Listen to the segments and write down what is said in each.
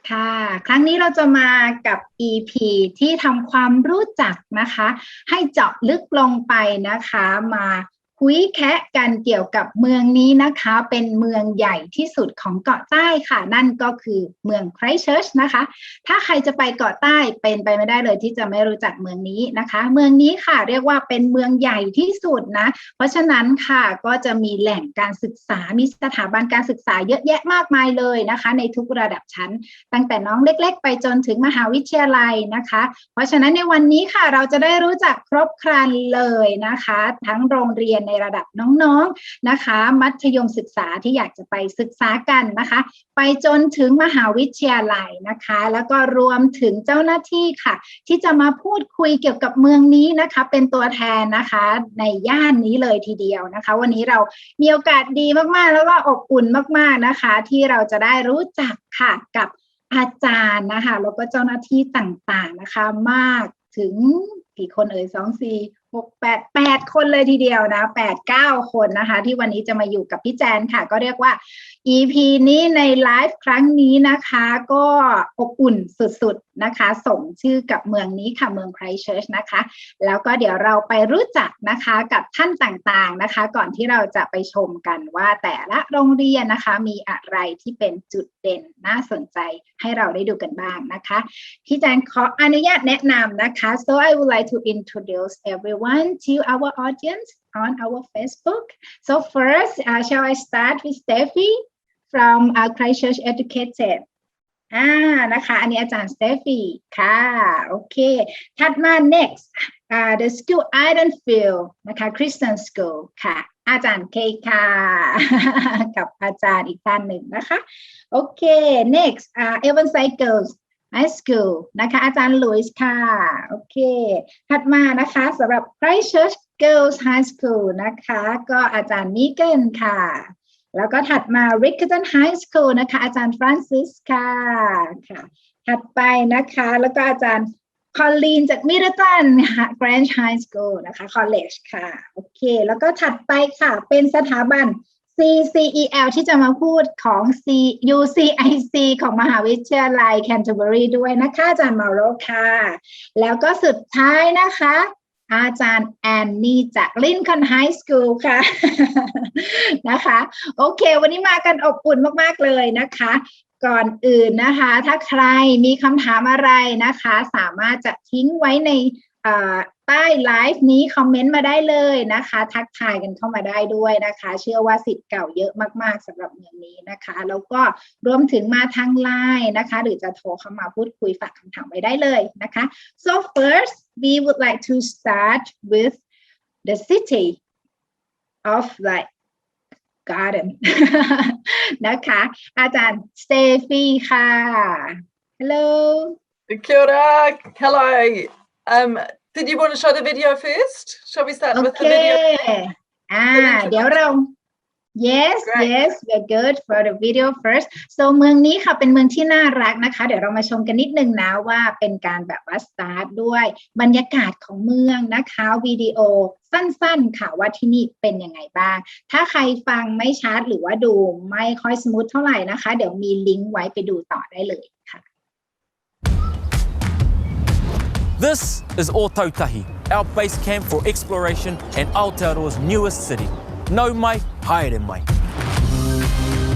ค่ะครั้งนี้เราจะมากับ EP ที่ทำความรู้จักนะคะให้เจาะลึกลงไปนะคะมาคุยแคะกันเกี่ยวกับเมืองนี้นะคะเป็นเมืองใหญ่ที่สุดของเกาะใต้ค่ะนั่นก็คือเมืองไครสต์เชิร์ชนะคะถ้าใครจะไปเกาะใต้เป็นไปไม่ได้เลยที่จะไม่รู้จักเมืองนี้นะคะเมืองนี้ค่ะเรียกว่าเป็นเมืองใหญ่ที่สุดนะเพราะฉะนั้นค่ะก็จะมีแหล่งการศึกษามีสถาบันการศึกษาเยอะแยะมากมายเลยนะคะในทุกระดับชั้นตั้งแต่น้องเล็กๆไปจนถึงมหาวิทยาลัยนะคะเพราะฉะนั้นในวันนี้ค่ะเราจะได้รู้จักครบครันเลยนะคะทั้งโรงเรียนในระดับน้องๆนะคะมัธยมศึกษาที่อยากจะไปศึกษากันนะคะไปจนถึงมหาวิทยาลัยนะคะแล้วก็รวมถึงเจ้าหน้าที่ค่ะที่จะมาพูดคุยเกี่ยวกับเมืองนี้นะคะเป็นตัวแทนนะคะในย่านนี้เลยทีเดียวนะคะวันนี้เรามีโอกาสดีมากๆแล้วก็อบอุ่นมากๆนะคะที่เราจะได้รู้จักค่ะกับอาจารย์นะคะแล้วก็เจ้าหน้าที่ต่างๆนะคะมากถึงกี่คน2 4 6 8 คนเลยทีเดียวนะ8-9 คนนะคะที่วันนี้จะมาอยู่กับพี่แจนค่ะก็เรียกว่า EP นี้ในไลฟ์ครั้งนี้นะคะก็อบอุ่นสุดๆนะคะสมชื่อกับเมืองนี้ค่ะเมืองไครสต์เชิร์ชนะคะแล้วก็เดี๋ยวเราไปรู้จักนะคะกับท่านต่างๆนะคะก่อนที่เราจะไปชมกันว่าแต่ละโรงเรียนนะคะมีอะไรที่เป็นจุดเด่นน่าสนใจให้เราได้ดูกันบ้างนะคะพี่แจนขออนุญาตแนะนำนะคะ so I would like to introduce everyone to our audience on our Facebook so first shall I start with Stefi from Christchurch Educated นะคะอันนี้อาจารย์ Stefi ค่ะโอเคถัดมา next the school Aidanfield นะคะ Christian School ค่ะอาจารย์เคค่ะ กับอาจารย์อีกท่านหนึ่งนะคะโอเค next Avonside Girls High School นะคะอาจารย์ลุยส์ค่ะโอเคถัดมานะคะสำหรับ Christchurch Girls High School นะคะก็อาจารย์มิเกนค่ะแล้วก็ถัดมา Riccarton High School นะคะอาจารย์ Frances ค่ะถัดไปนะคะแล้วก็อาจารย์ Colleen จาก Middleton Grange High School นะคะ College ค่ะโอเคแล้วก็ถัดไปค่ะเป็นสถาบันCCEL ที่จะมาพูดของ UCIC ของมหาวิทยาลัยแคนเทอร์เบอรีด้วยนะคะอาจารย์มาโรค่ะแล้วก็สุดท้ายนะคะอาจารย์แอนนี่จาก Lincoln High School ค่ะ นะคะโอเควันนี้มากันอบอุ่นมากๆเลยนะคะก่อนอื่นนะคะถ้าใครมีคำถามอะไรนะคะสามารถจะทิ้งไว้ในใต้ไลฟ์นี้คอมเมนต์มาได้เลยนะคะทักทายกันเข้ามาได้ด้วยนะคะเชื่อว่าศิษย์เก่าเยอะมากๆสำหรับเมืองนี้นะคะแล้วก็รวมถึงมาทางไลน์นะคะหรือจะโทรเข้ามาพูดคุยฝากคำถามไว้ได้เลยนะคะ so first we would like to start with the city of like garden นะคะอาจารย์ Stefi ค่ะ hello Kia ora. Hello. Did you want to show the video first? Shall we start with the video? เดี๋ยวเรา yes we're good for the video first so เมืองนี้ค่ะเป็นเมืองที่น่ารักนะคะเดี๋ยวเรามาชมกันนิดนึงนะว่าเป็นการแบบว่า start ด้วยบรรยากาศของเมืองนะคะวิดีโอสั้นๆค่ะว่าที่นี่เป็นยังไงบ้างถ้าใครฟังไม่ชัดหรือว่าดูไม่ค่อยสมูทเท่าไหร่นะคะเดี๋ยวมีลิงก์ไว้ไปดูต่อได้เลยค่ะ This is Ōtautahi, our base camp for exploration and Aotearoa's newest city. No mai, haere mai.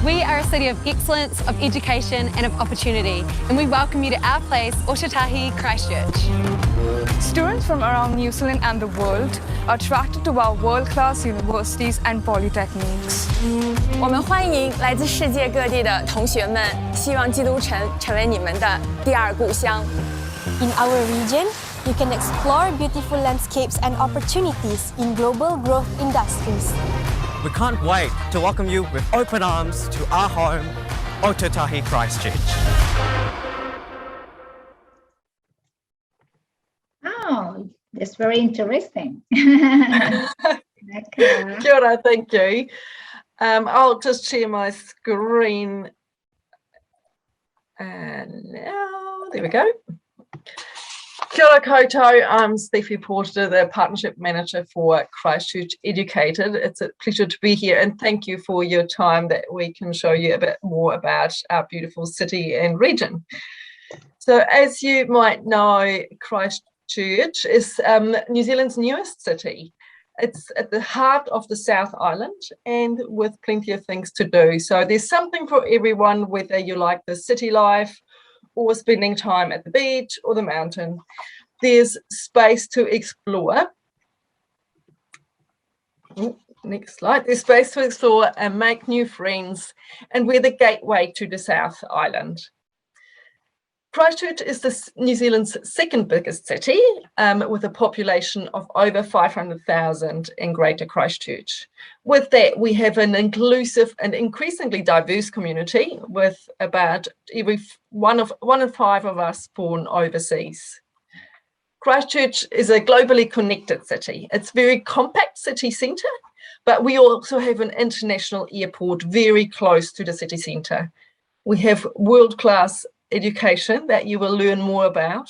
We are a city of excellence, of education and of opportunity, and we welcome you to our place, Ōtautahi, Christchurch. Students from around New Zealand and the world are attracted to our world-class universities and polytechnics. 我们欢迎来自世界各地的同学们，希望基督城成为你们的第二故乡。In our region, you can explore beautiful landscapes and opportunities in global growth industries. We can't wait to welcome you with open arms to our home, Ōtautahi Christchurch. Oh, that's very interesting. Kia ora, thank you. I'll just share my screen. And now, there we go. Kia ora koutou, I'm Stefi Porter, the Partnership Manager for Christchurch Educated. It's a pleasure to be here and thank you for your time that we can show you a bit more about our beautiful city and region. So as you might know, Christchurch is New Zealand's newest city. It's at the heart of the South Island and with plenty of things to do. So there's something for everyone, whether you like the city life or spending time at the beach or the mountain. There's space to explore. Next slide. There's space to explore and make new friends, and we're the gateway to the South Island. Christchurch is New Zealand's second biggest city, with a population of over 500,000 in Greater Christchurch. With that, we have an inclusive and increasingly diverse community, with about one in five of us born overseas. Christchurch is a globally connected city. It's a very compact city centre, but we also have an international airport very close to the city centre. We have world-class education that you will learn more about,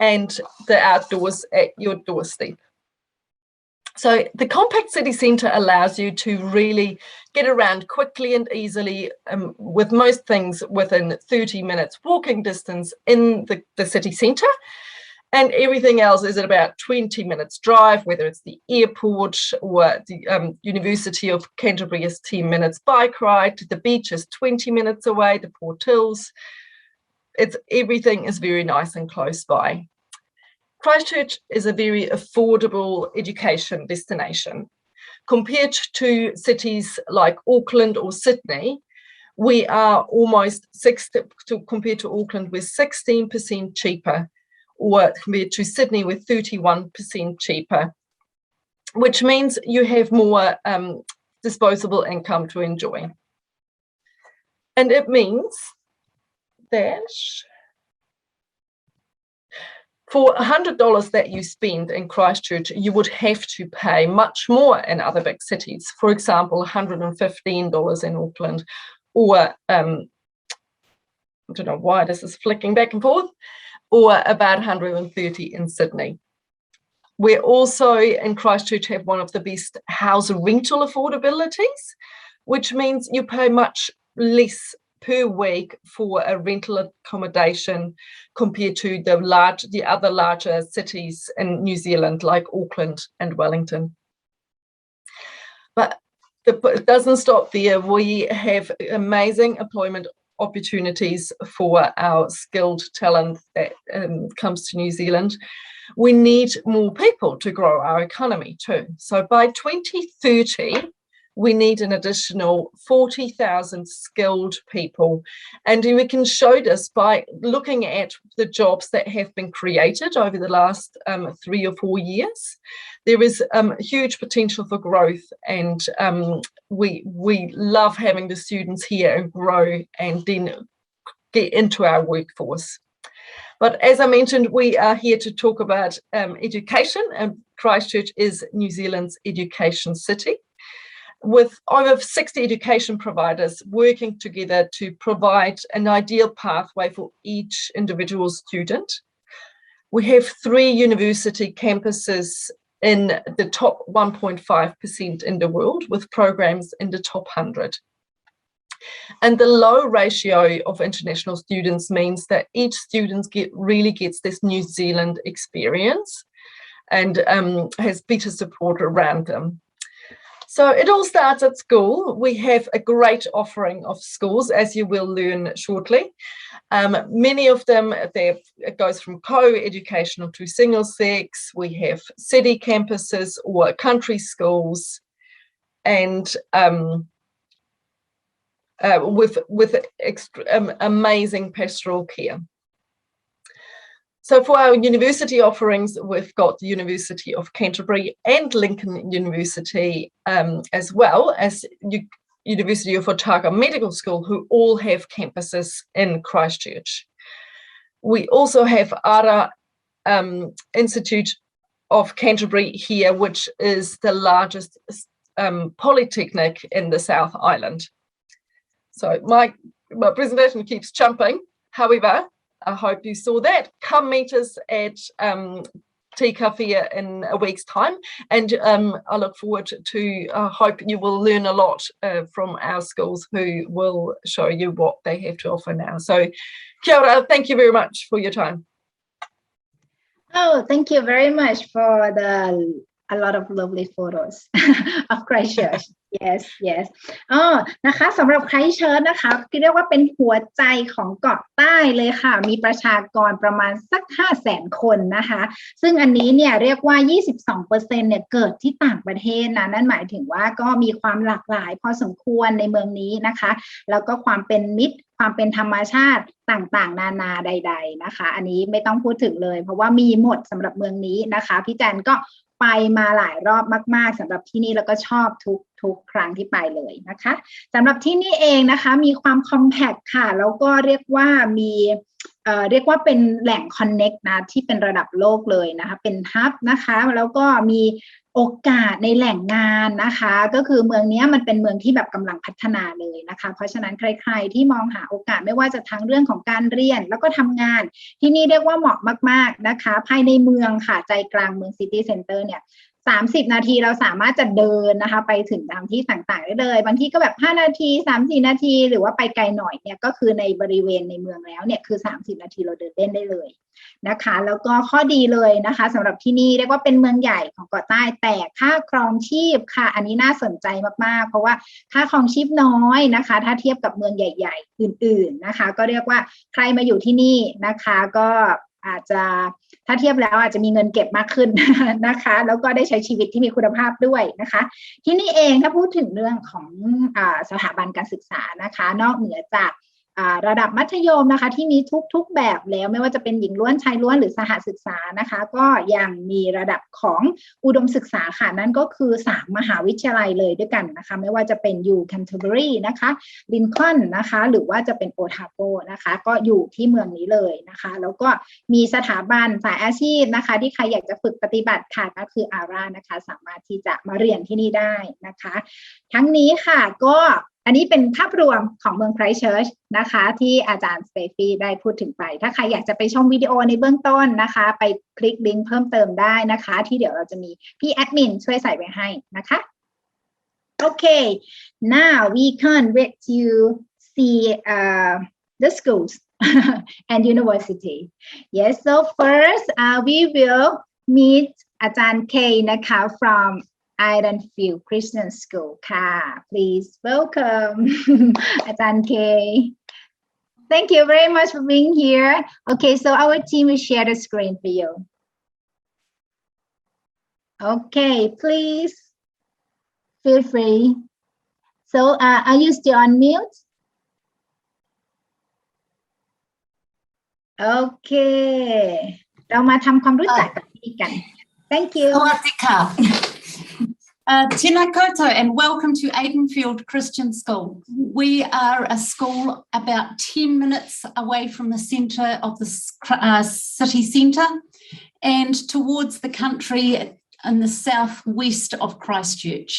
and the outdoors at your doorstep. So the compact city centre allows you to really get around quickly and easily, with most things within 30 minutes walking distance in the city centre, and everything else is at about 20 minutes drive, whether it's the airport or the University of Canterbury is 10 minutes bike ride, the beach is 20 minutes away, the Port Hills. Everything is very nice and close by. Christchurch is a very affordable education destination. Compared to cities like Auckland or Sydney, we are almost compared to Auckland, we're 16% cheaper, or compared to Sydney, we're 31% cheaper, which means you have more disposable income to enjoy. And it means that for $100 that you spend in Christchurch, you would have to pay much more in other big cities. For example, $115 in Auckland, or I don't know why this is flicking back and forth, or about $130 in Sydney. We also in Christchurch have one of the best house rental affordabilities, which means you pay much less per week for a rental accommodation compared to the other larger cities in New Zealand like Auckland and Wellington. But it doesn't stop there. We have amazing employment opportunities for our skilled talent that comes to New Zealand. We need more people to grow our economy too. So by 2030, we need an additional 40,000 skilled people. And we can show this by looking at the jobs that have been created over the last 3 or 4 years. There is huge potential for growth, and we love having the students here and grow and then get into our workforce. But as I mentioned, we are here to talk about education, and Christchurch is New Zealand's education city, with over 60 education providers working together to provide an ideal pathway for each individual student. We have 3 university campuses in the top 1.5% in the world, with programs in the top 100. And the low ratio of international students means that each student really gets this New Zealand experience and has better support around them. So it all starts at school. We have a great offering of schools, as you will learn shortly. Many of them, it goes from co-educational to single sex. We have city campuses or country schools, and with amazing pastoral care. So for our university offerings, we've got the University of Canterbury and Lincoln University, as well as University of Otago Medical School, who all have campuses in Christchurch. We also have Ara Institute of Canterbury here, which is the largest polytechnic in the South Island. So my presentation keeps jumping. However, I hope you saw that. Come meet us at Tea Coffee in a week's time, and I look forward to hope you will learn a lot from our schools who will show you what they have to offer now. So kia ora, thank you very much for your time. Oh, thank you very much for a lot of lovely photos of Christchurch. Yes, yes. นะคะสำหรับ Christchurch นะคะที่เรียกว่าเป็นหัวใจของเกาะใต้เลยค่ะมีประชากรประมาณสัก 500,000 คนนะคะซึ่งอันนี้เนี่ยเรียกว่า 22% เนี่ยเกิดที่ต่างประเทศนะนั่นหมายถึงว่าก็มีความหลากหลายพอสมควรในเมืองนี้นะคะแล้วก็ความเป็นมิตรความเป็นธรรมชาติต่างๆนานาใดๆนะคะอันนี้ไม่ต้องพูดถึงเลยเพราะว่ามีหมดสำหรับเมืองนี้นะคะพี่แจนก็ไปมาหลายรอบมากๆสำหรับที่นี่แล้วก็ชอบทุกครั้งที่ไปเลยนะคะสำหรับที่นี่เองนะคะมีความคอมแพคค่ะแล้วก็เรียกว่ามีเรียกว่าเป็นแหล่งคอนเน็กต์นะที่เป็นระดับโลกเลยนะคะเป็นฮับนะคะแล้วก็มีโอกาสในแหล่งงานนะคะก็คือเมืองนี้มันเป็นเมืองที่แบบกำลังพัฒนาเลยนะคะเพราะฉะนั้นใครๆที่มองหาโอกาสไม่ว่าจะทั้งเรื่องของการเรียนแล้วก็ทำงานที่นี่เรียกว่าเหมาะมากๆนะคะภายในเมืองค่ะใจกลางเมืองซิตี้เซ็นเตอร์เนี่ย30 นาทีเราสามารถจะเดินนะคะไปถึงตามที่ต่างๆได้เลยบางที่ก็แบบ5 นาที 3-4 นาทีหรือว่าไปไกลหน่อยเนี่ยก็คือในบริเวณในเมืองแล้วเนี่ยคือ30 นาทีเราเดินเล่นได้เลยนะคะแล้วก็ข้อดีเลยนะคะสำหรับที่นี่เรียกว่าเป็นเมืองใหญ่ของเกาะใต้แต่ค่าครองชีพค่ะอันนี้น่าสนใจมากๆเพราะว่าค่าครองชีพน้อยนะคะถ้าเทียบกับเมืองใหญ่ๆอื่นๆนะคะก็เรียกว่าใครมาอยู่ที่นี่นะคะก็อาจจะถ้าเทียบแล้วอาจจะมีเงินเก็บมากขึ้นนะคะแล้วก็ได้ใช้ชีวิตที่มีคุณภาพด้วยนะคะที่นี่เองถ้าพูดถึงเรื่องของสถาบันการศึกษานะคะนอกเหนือจากระดับมัธยมนะคะที่มีทุกแบบแล้วไม่ว่าจะเป็นหญิงล้วนชายล้วนหรือสหศึกษานะคะก็ยังมีระดับของอุดมศึกษาค่ะนั่นก็คือ3 มหาวิทยาลัยเลยด้วยกันนะคะไม่ว่าจะเป็นอยู่แคนเทอร์เบอรีนะคะลินคอล์นนะคะหรือว่าจะเป็นโอทาโกนะคะก็อยู่ที่เมืองนี้เลยนะคะแล้วก็มีสถาบันสายอาชีพนะคะที่ใครอยากจะฝึกปฏิบัติค่ะก็คืออารานะคะสามารถที่จะมาเรียนที่นี่ได้นะคะทั้งนี้ค่ะก็อันนี้เป็นภาพรวมของเมืองไครสต์เชิร์ชนะคะที่อาจารย์สเตฟีได้พูดถึงไปถ้าใครอยากจะไปชมวิดีโอในเบื้องต้นนะคะไปคลิกลิงก์เพิ่มเติมได้นะคะที่เดี๋ยวเราจะมีพี่แอดมินช่วยใส่ไว้ให้นะคะโอเค now we can wait to see the schools and university yes so first we will meet อาจารย์ Kaye นะคะ from Aidanfield Christian School ค่ะ please welcome อาจารย์ Kaye thank you very much for being here okay so our team will share the screen for you okay please feel free so are you still on mute okay เรามาทำความรู้จักกับพี่กัน thank you Tēnā koutou and welcome to Aidanfield Christian School. We are a school about 10 minutes away from the centre of the city centre and towards the country in the southwest of Christchurch.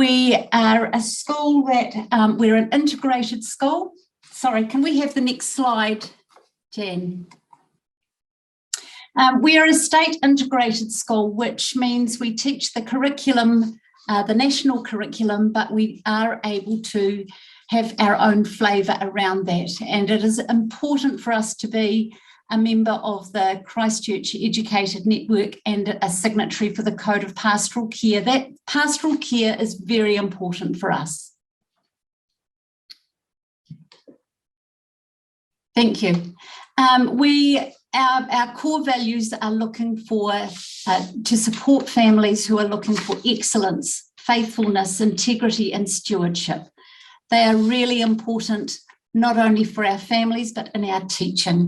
We are a school that we're an integrated school. Sorry, can we have the next slide, Jen? We are a state integrated school, which means we teach the curriculum, the national curriculum, but we are able to have our own flavour around that. And it is important for us to be a member of the Christchurch Educated network and a signatory for the Code of Pastoral Care. That pastoral care is very important for us. Thank you. Our core values are looking for to support families who are looking for excellence, faithfulness, integrity and stewardship. They are really important not only for our families but in our teaching.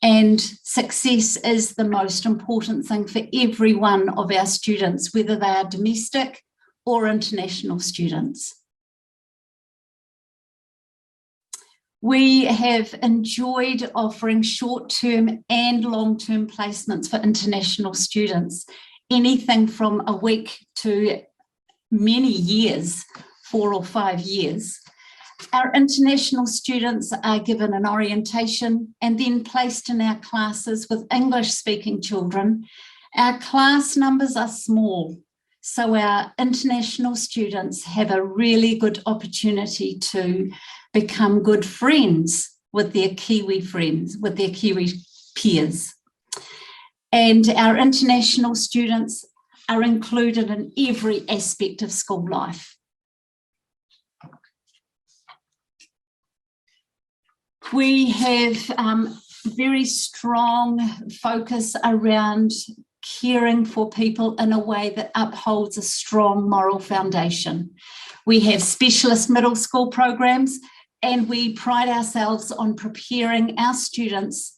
And success is the most important thing for every one of our students, whether they are domestic or international students. We have enjoyed offering short-term and long-term placements for international students, anything from a week to many years, 4 or 5 years. Our international students are given an orientation and then placed in our classes with English-speaking children. Our class numbers are small, so our international students have a really good opportunity to become good friends with their Kiwi friends, with their Kiwi peers. And our international students are included in every aspect of school life. We have very strong focus around caring for people in a way that upholds a strong moral foundation. We have specialist middle school programs, and we pride ourselves on preparing our students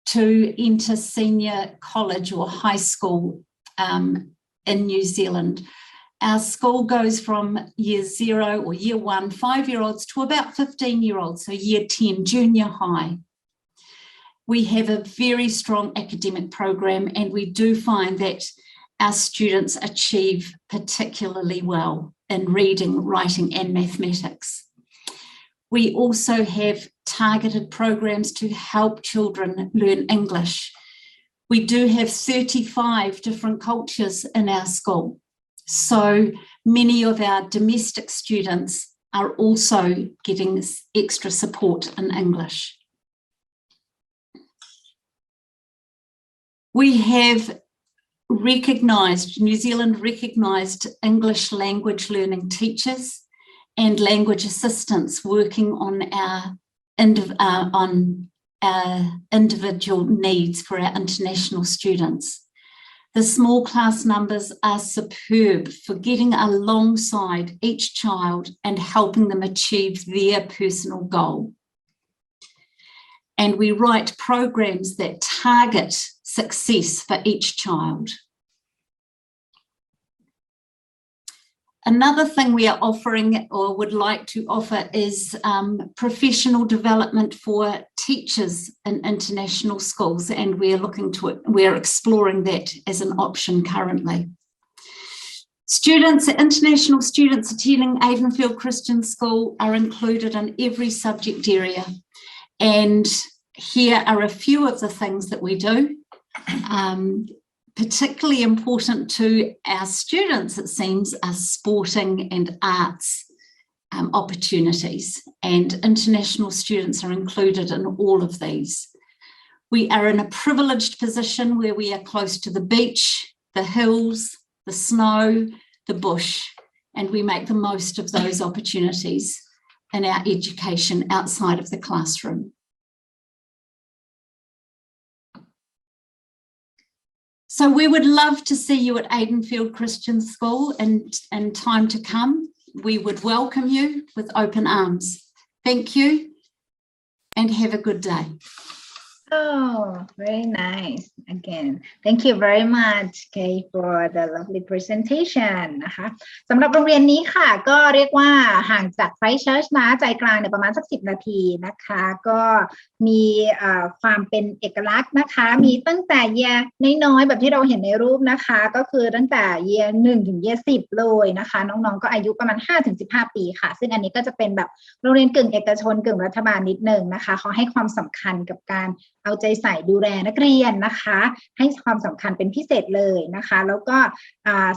to enter senior college or high school in New Zealand. Our school goes from year 0 or year 1, 5-year-olds to about 15-year-olds, so year 10, junior high. We have a very strong academic program, and we do find that our students achieve particularly well in reading, writing, and mathematics. We also have targeted programs to help children learn English. We do have 35 different cultures in our school. So many of our domestic students are also getting extra support in English. We have New Zealand recognised English language learning teachers and language assistants working on our individual needs for our international students. The small class numbers are superb for getting alongside each child and helping them achieve their personal goal. And we write programs that target success for each child. Another thing we are offering or would like to offer is professional development for teachers in international schools, and we're exploring that as an option currently. International students attending Aidanfield Christian School are included in every subject area, and here are a few of the things that we do. Particularly important to our students, it seems, are sporting and arts opportunities, and international students are included in all of these. We are in a privileged position where we are close to the beach, the hills, the snow, the bush, and we make the most of those opportunities in our education outside of the classroom. So we would love to see you at Aidanfield Christian School in time to come. We would welcome you with open arms. Thank you and have a good day. Oh, very nice. Again, thank you very much, Kaye, for the lovely presentation นะคะสำหรับโรงเรียนนี้ค่ะก็เรียกว่าห่างจาก Christchurch นะใจกลางเนี่ยประมาณสัก10 นาทีนะคะก็มีความเป็นเอกลักษณ์นะคะมีตั้งแต่ year น้อยๆแบบที่เราเห็นในรูปนะคะก็คือตั้งแต่ year 1 ถึง year 10 เลยนะคะน้องๆก็อายุประมาณ 5-15 ปีค่ะซึ่งอันนี้ก็จะเป็นแบบโรงเรียนกึ่งเอกชนกึ่งรัฐบาลนิดนึงนะคะเขาให้ความสำคัญกับการเอาใจใส่ดูแลนักเรียนนะคะให้ความสำคัญเป็นพิเศษเลยนะคะแล้วก็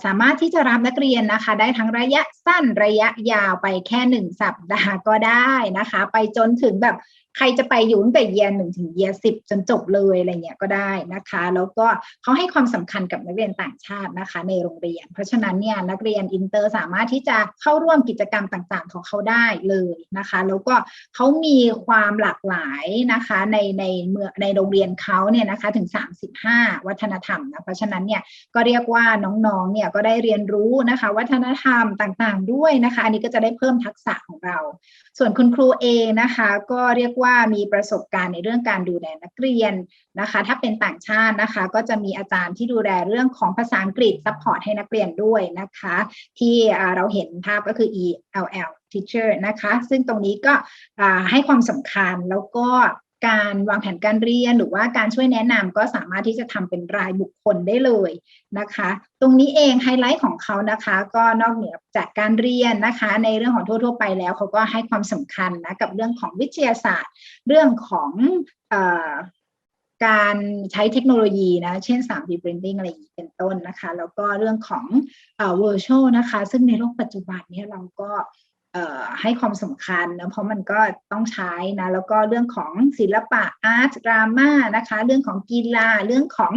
สามารถที่จะรับนักเรียนนะคะได้ทั้งระยะสั้นระยะยาวไปแค่1 สัปดาห์ก็ได้นะคะไปจนถึงแบบใครจะไปอยู่ตั้งแต่ year 1 ถึง year 10 จนจบเลยอะไรเงี้ยก็ได้นะคะแล้วก็เขาให้ความสำคัญกับนักเรียนต่างชาตินะคะในโรงเรียนเพราะฉะนั้นเนี่ยนักเรียนอินเตอร์สามารถที่จะเข้าร่วมกิจกรรมต่างๆของเขาได้เลยนะคะแล้วก็เขามีความหลากหลายนะคะในโรงเรียนเขาเนี่ยนะคะถึง35วัฒนธรรมนะเพราะฉะนั้นเนี่ยก็เรียกว่าน้องๆเนี่ยก็ได้เรียนรู้นะคะวัฒนธรรมต่างๆด้วยนะคะอันนี้ก็จะได้เพิ่มทักษะของเราส่วนคุณครูเองนะคะก็เรียกว่ามีประสบการณ์ในเรื่องการดูแลนักเรียนนะคะถ้าเป็นต่างชาตินะคะก็จะมีอาจารย์ที่ดูแลเรื่องของภาษาอังกฤษซัพพอร์ตให้นักเรียนด้วยนะคะที่เราเห็นภาพก็คือ ELL teacher นะคะซึ่งตรงนี้ก็ให้ความสำคัญแล้วก็ การวางแผนการเรียนหรือว่าการช่วยแนะนำก็สามารถที่จะทำเป็นรายบุคคลได้เลยนะคะตรงนี้เองไฮไลท์ของเขานะคะก็นอกเหนือจากการเรียนนะคะในเรื่องของทั่วๆไปแล้วเขาก็ให้ความสำคัญนะกับเรื่องของวิทยาศาสตร์เรื่องของการใช้เทคโนโลยีนะเช่น 3D printing อะไรอย่างนี้เป็นต้นนะคะแล้วก็เรื่องของvirtual นะคะซึ่งในโลกปัจจุบันนี้เราก็ให้ความสำคัญนะเพราะมันก็ต้องใช้นะแล้วก็เรื่องของศิลปะอาร์ตดราม่านะคะเรื่องของกีฬาเรื่องของ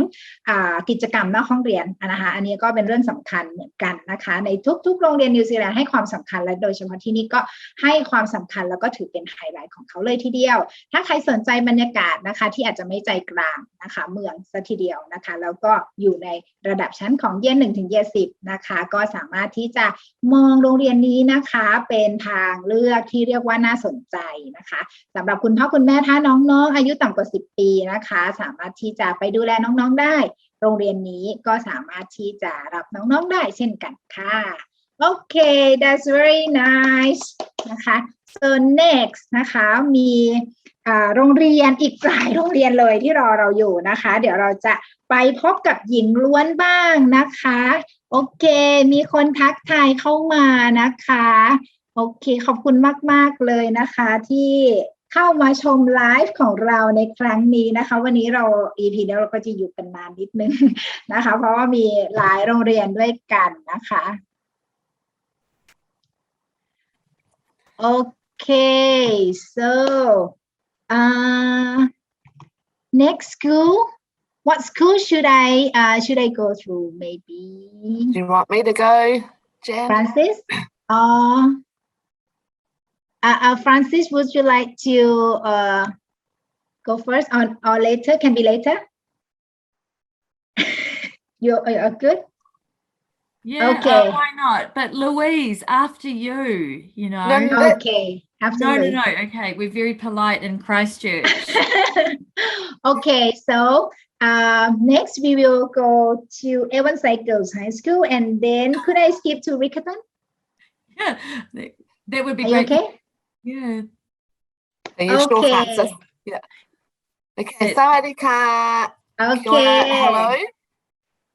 กิจกรรมนอกห้องเรียนนะคะอันนี้ก็เป็นเรื่องสำคัญเหมือนกันนะคะในทุกๆโรงเรียนนิวซีแลนด์ให้ความสำคัญและโดยเฉพาะที่นี่ก็ให้ความสำคัญแล้วก็ถือเป็นไฮไลท์ของเขาเลยทีเดียวถ้าใครสนใจบรรยากาศนะคะที่อาจจะไม่ใจกลางนะคะเมืองซะทีเดียวนะคะแล้วก็อยู่ในระดับชั้นของเย1 ถึงเย10นะคะก็สามารถที่จะมองโรงเรียนนี้นะคะเป็นทางเลือกที่เรียกว่าน่าสนใจนะคะสำหรับคุณพ่อคุณแม่ถ้าน้องๆอายุต่ำกว่า10 ปีนะคะสามารถที่จะไปดูแลน้องๆได้โรงเรียนนี้ก็สามารถที่จะรับน้องๆได้เช่นกันค่ะโอเค that's very nice นะคะ so next นะคะมีโรงเรียนอีกหลายโรงเรียนเลยที่รอเราอยู่นะคะเดี๋ยวเราจะไปพบกับหญิงล้วนบ้างนะคะโอเคมีคนทักทายเข้ามานะคะโอเคขอบคุณมากๆเลยนะคะที่เข้ามาชมไลฟ์ของเราในครั้งนี้นะคะวันนี้เรา EP นี้เราก็จะอยู่กันนานนิดนึงนะคะเพราะว่ามีหลายโรงเรียนด้วยกันนะคะโอเค so next school what school should I go through maybe do you want me to go Jan? Frances Francis, would you like to go first or later? Can be later. You're good? Yeah, okay. Why not? But Louise, after you, you know. Okay, absolutely. No. Okay, we're very polite in Christchurch. Okay, so next we will go to Avonside Girls High School and then could I skip to Riccarton? Yeah, that would be Are great. You okay? Yeah. Are you sure, Frances? Yeah. Okay. Sawadika. Okay. Hello.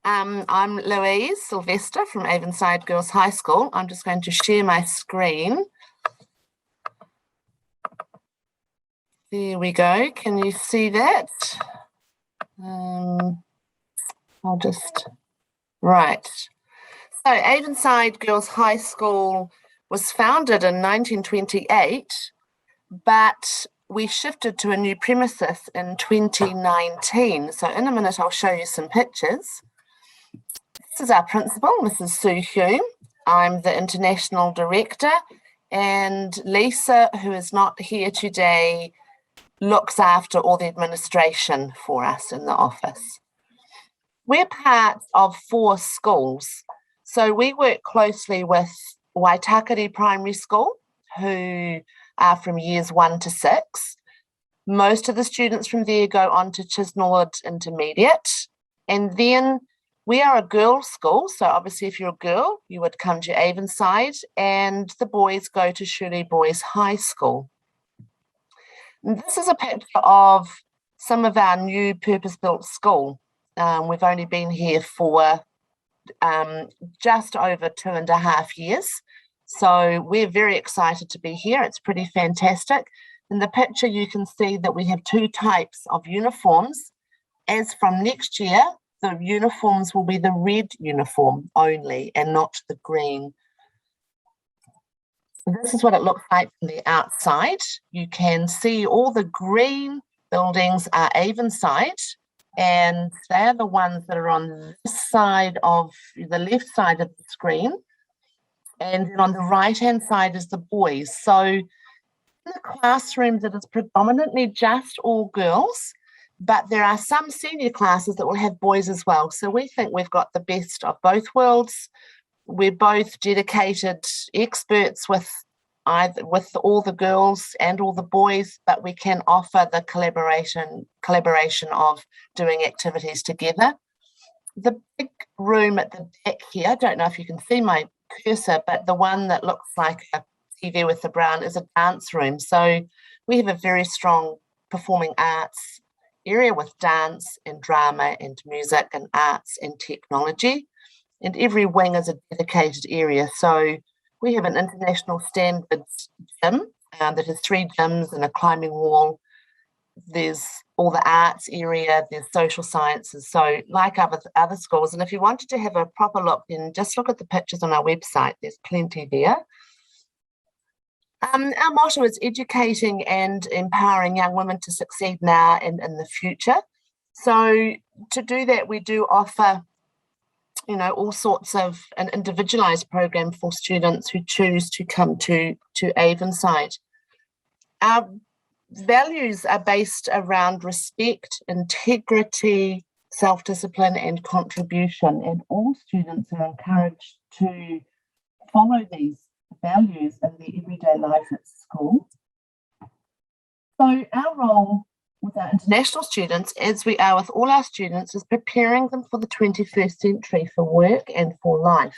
I'm Louise Silvester from Avonside Girls High School. I'm just going to share my screen. There we go. Can you see that? I'll just... Right. So Avonside Girls High School was founded in 1928, but we shifted to a new premises in 2019. So in a minute, I'll show you some pictures. This is our principal, Mrs. Sue Hume. I'm the international director, and Lisa, who is not here today, looks after all the administration for us in the office. We're part of 4 schools. So we work closely with Waitakere Primary School, who are from years 1 to 6. Most of the students from there go on to Chisnallwood Intermediate. And then we are a girls' school, so obviously if you're a girl, you would come to Avonside, and the boys go to Shirley Boys High School. And this is a picture of some of our new purpose-built school. We've only been here for just over 2.5 years. So we're very excited to be here. It's pretty fantastic. In the picture, you can see that we have 2 types of uniforms. As from next year, the uniforms will be the red uniform only and not the green. So this is what it looks like from the outside. You can see all the green buildings are Avonside, and they're the ones that are on this side of the left side of the screen. And then on the right-hand side is the boys. So in the classrooms, it is predominantly just all girls, but there are some senior classes that will have boys as well. So we think we've got the best of both worlds. We're both dedicated experts with all the girls and all the boys, but we can offer the collaboration of doing activities together. The big room at the back here, I don't know if you can see my cursor, but the one that looks like a TV with the brown is a dance room. So we have a very strong performing arts area with dance and drama and music and arts and technology. And every wing is a dedicated area. So we have an international standards gym that has 3 gyms and a climbing wall. There's all the arts area, there's social sciences. So like other schools, and if you wanted to have a proper look, then just look at the pictures on our website. There's plenty there. Our motto is educating and empowering young women to succeed now and in the future. So to do that, we do offer, all sorts of an individualised program for students who choose to come to Avonside. Our values are based around respect, integrity, self-discipline and contribution, and all students are encouraged to follow these values in their everyday life at school. So our role with our international students, as we are with all our students, is preparing them for the 21st century for work and for life.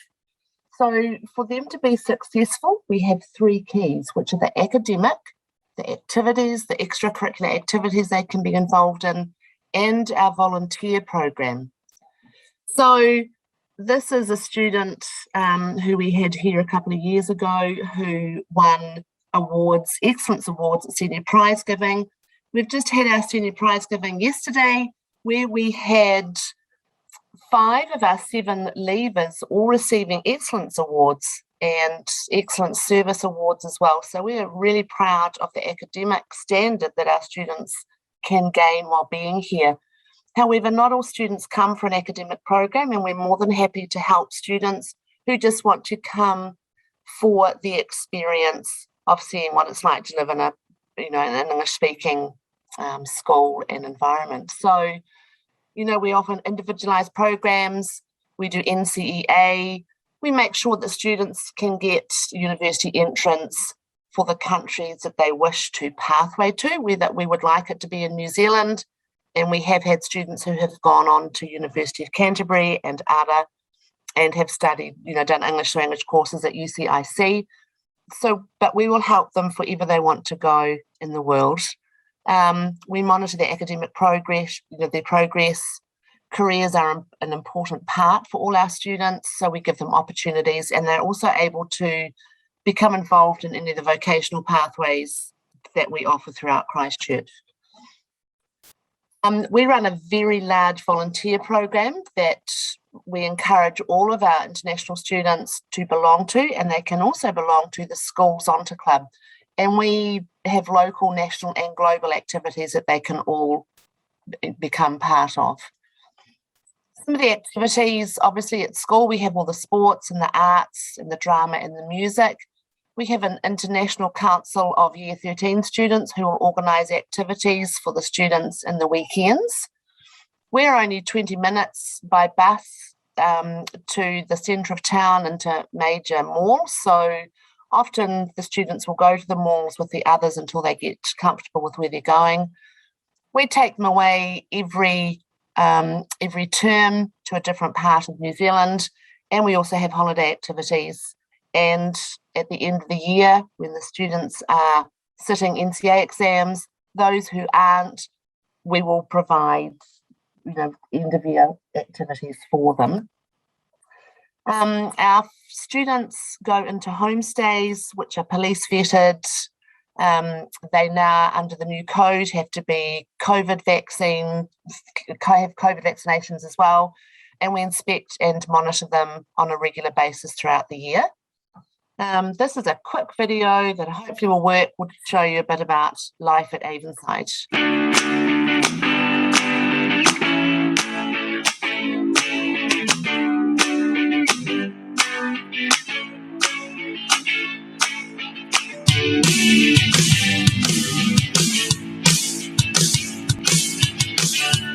So for them to be successful, we have 3 keys, which are the academic, the activities, the extracurricular activities they can be involved in, and our volunteer program. So this is a student who we had here a couple of years ago who won awards, excellence awards at senior prize giving. We've just had our senior prize giving yesterday, where we had 5 of our 7 leavers all receiving excellence awards and excellence service awards as well. So we are really proud of the academic standard that our students can gain while being here. However, not all students come for an academic program, and we're more than happy to help students who just want to come for the experience of seeing what it's like to live in an English-speaking school and environment. So, we offer individualised programs, we do NCEA, we make sure that students can get university entrance for the countries that they wish to pathway to, whether we would like it to be in New Zealand. And we have had students who have gone on to University of Canterbury and ADA and have studied, done English language courses at UCIC. So, but we will help them wherever they want to go in the world. We monitor their academic progress, their progress. Careers are an important part for all our students, so we give them opportunities, and they're also able to become involved in any of the vocational pathways that we offer throughout Christchurch. We run a very large volunteer program that we encourage all of our international students to belong to, and they can also belong to the School Zonta Club. And we have local, national and global activities that they can all become part of. Some of the activities, obviously at school, we have all the sports and the arts and the drama and the music. We have an international council of Year 13 students who will organise activities for the students in the weekends. We're only 20 minutes by bus to the centre of town and to major malls. So often the students will go to the malls with the others until they get comfortable with where they're going. We take them away every term to a different part of New Zealand, and we also have holiday activities. And at the end of the year, when the students are sitting NCA exams, those who aren't, we will provide, end of year activities for them. Our students go into homestays, which are police vetted. They now, under the new code, have to be have COVID vaccinations as well. And we inspect and monitor them on a regular basis throughout the year. This is a quick video that hopefully will show you a bit about life at Avonside.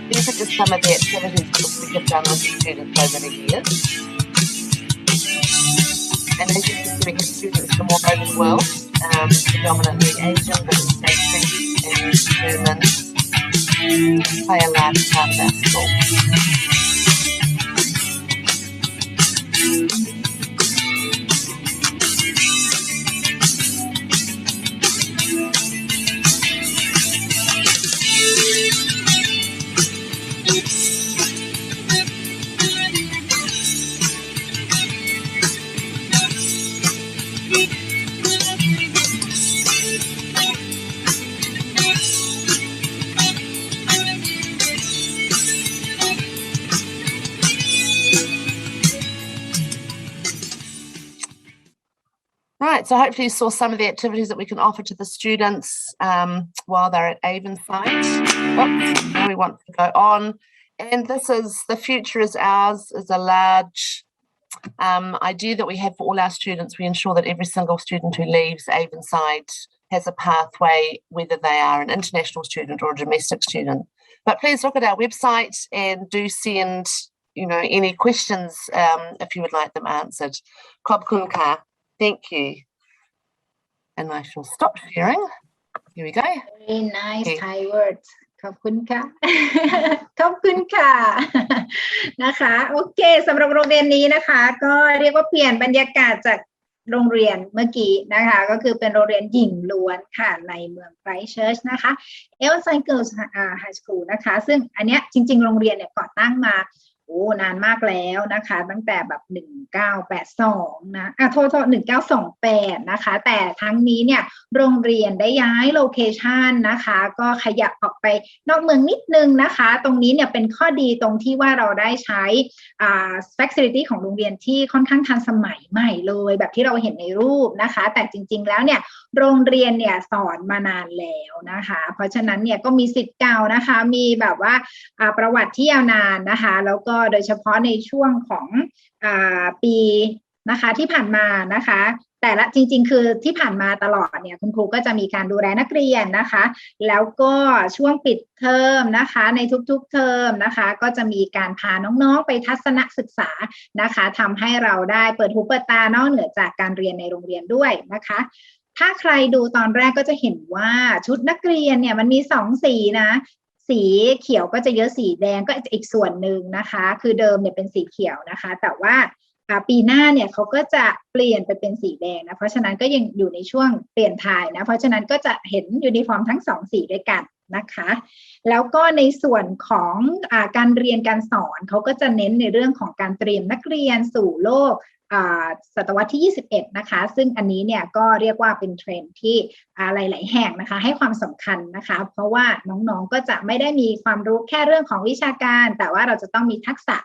These are just some of the activities that we have done with the students over the years. And as you can see, we have students from all over the world, predominantly Asian, but Spanish and German play a large part of our school. Right, so hopefully you saw some of the activities that we can offer to the students while they're at Avonside. Oops, now we want to go on. And this is The Future is Ours is a large idea that we have for all our students. We ensure that every single student who leaves Avonside has a pathway, whether they are an international student or a domestic student. But please look at our website and do send, any questions if you would like them answered. Kobkunka. Thank you. And I shall stop sharing. Here we go. Very nice Thai words. ขอบคุณค่ะ ขอบคุณค่ะนะคะโอเคสำหรับโรงเรียนนี้นะคะก็เรียกว่าเปลี่ยนบรรยากาศจากโรงเรียนเมื่อกี้นะคะก็คือเป็นโรงเรียนหญิงล้วนค่ะในเมืองไครสต์เชิร์ชนะคะ Avonside Girls High School นะคะซึ่งอันเนี้ยจริงๆโรงเรียนเนี่ยก่อตั้งมานานมากแล้วนะคะตั้งแต่แบบ1982นะโทษ1928นะคะแต่ทั้งนี้เนี่ยโรงเรียนได้ย้ายโลเคชันนะคะก็ขยับออกไปนอกเมืองนิดนึงนะคะตรงนี้เนี่ยเป็นข้อดีตรงที่ว่าเราได้ใช้facility ของโรงเรียนที่ค่อนข้างทันสมัยใหม่เลยแบบที่เราเห็นในรูปนะคะแต่จริงๆแล้วเนี่ยโรงเรียนเนี่ยสอนมานานแล้วนะคะเพราะฉะนั้นเนี่ยก็มีศิษย์เก่านะคะมีแบบว่าประวัติที่ยาวนานนะคะแล้วก็โดยเฉพาะในช่วงของปีนะคะที่ผ่านมานะคะแต่ละจริงๆคือที่ผ่านมาตลอดเนี่ยคุณครูก็จะมีการดูแลนักเรียนนะคะแล้วก็ช่วงปิดเทอมนะคะในทุกๆเทอมนะคะก็จะมีการพาน้องๆไปทัศนศึกษานะคะทำให้เราได้เปิดหูเปิดตานอกเหนือจากการเรียนในโรงเรียนด้วยนะคะถ้าใครดูตอนแรกก็จะเห็นว่าชุดนักเรียนเนี่ยมันมี2สีนะสีเขียวก็จะเยอะสีแดงก็อีกส่วนหนึ่งนะคะคือเดิมเนี่ยเป็นสีเขียวนะคะแต่ว่าปีหน้าเนี่ยเขาก็จะเปลี่ยนไปเป็นสีแดงนะเพราะฉะนั้นก็ยังอยู่ในช่วงเปลี่ยนถ่ายนะเพราะฉะนั้นก็จะเห็นยูนิฟอร์มทั้ง2สีด้วยกันนะคะแล้วก็ในส่วนของการเรียนการสอนเขาก็จะเน้นในเรื่องของการเตรียมนักเรียนสู่โลกศตวรรษที่21นะคะซึ่งอันนี้เนี่ยก็เรียกว่าเป็นเทรนด์ที่หลายๆแห่งนะคะให้ความสำคัญนะคะเพราะว่าน้องๆก็จะไม่ได้มีความรู้แค่เรื่องของวิชาการแต่ว่าเราจะต้องมีทักษะ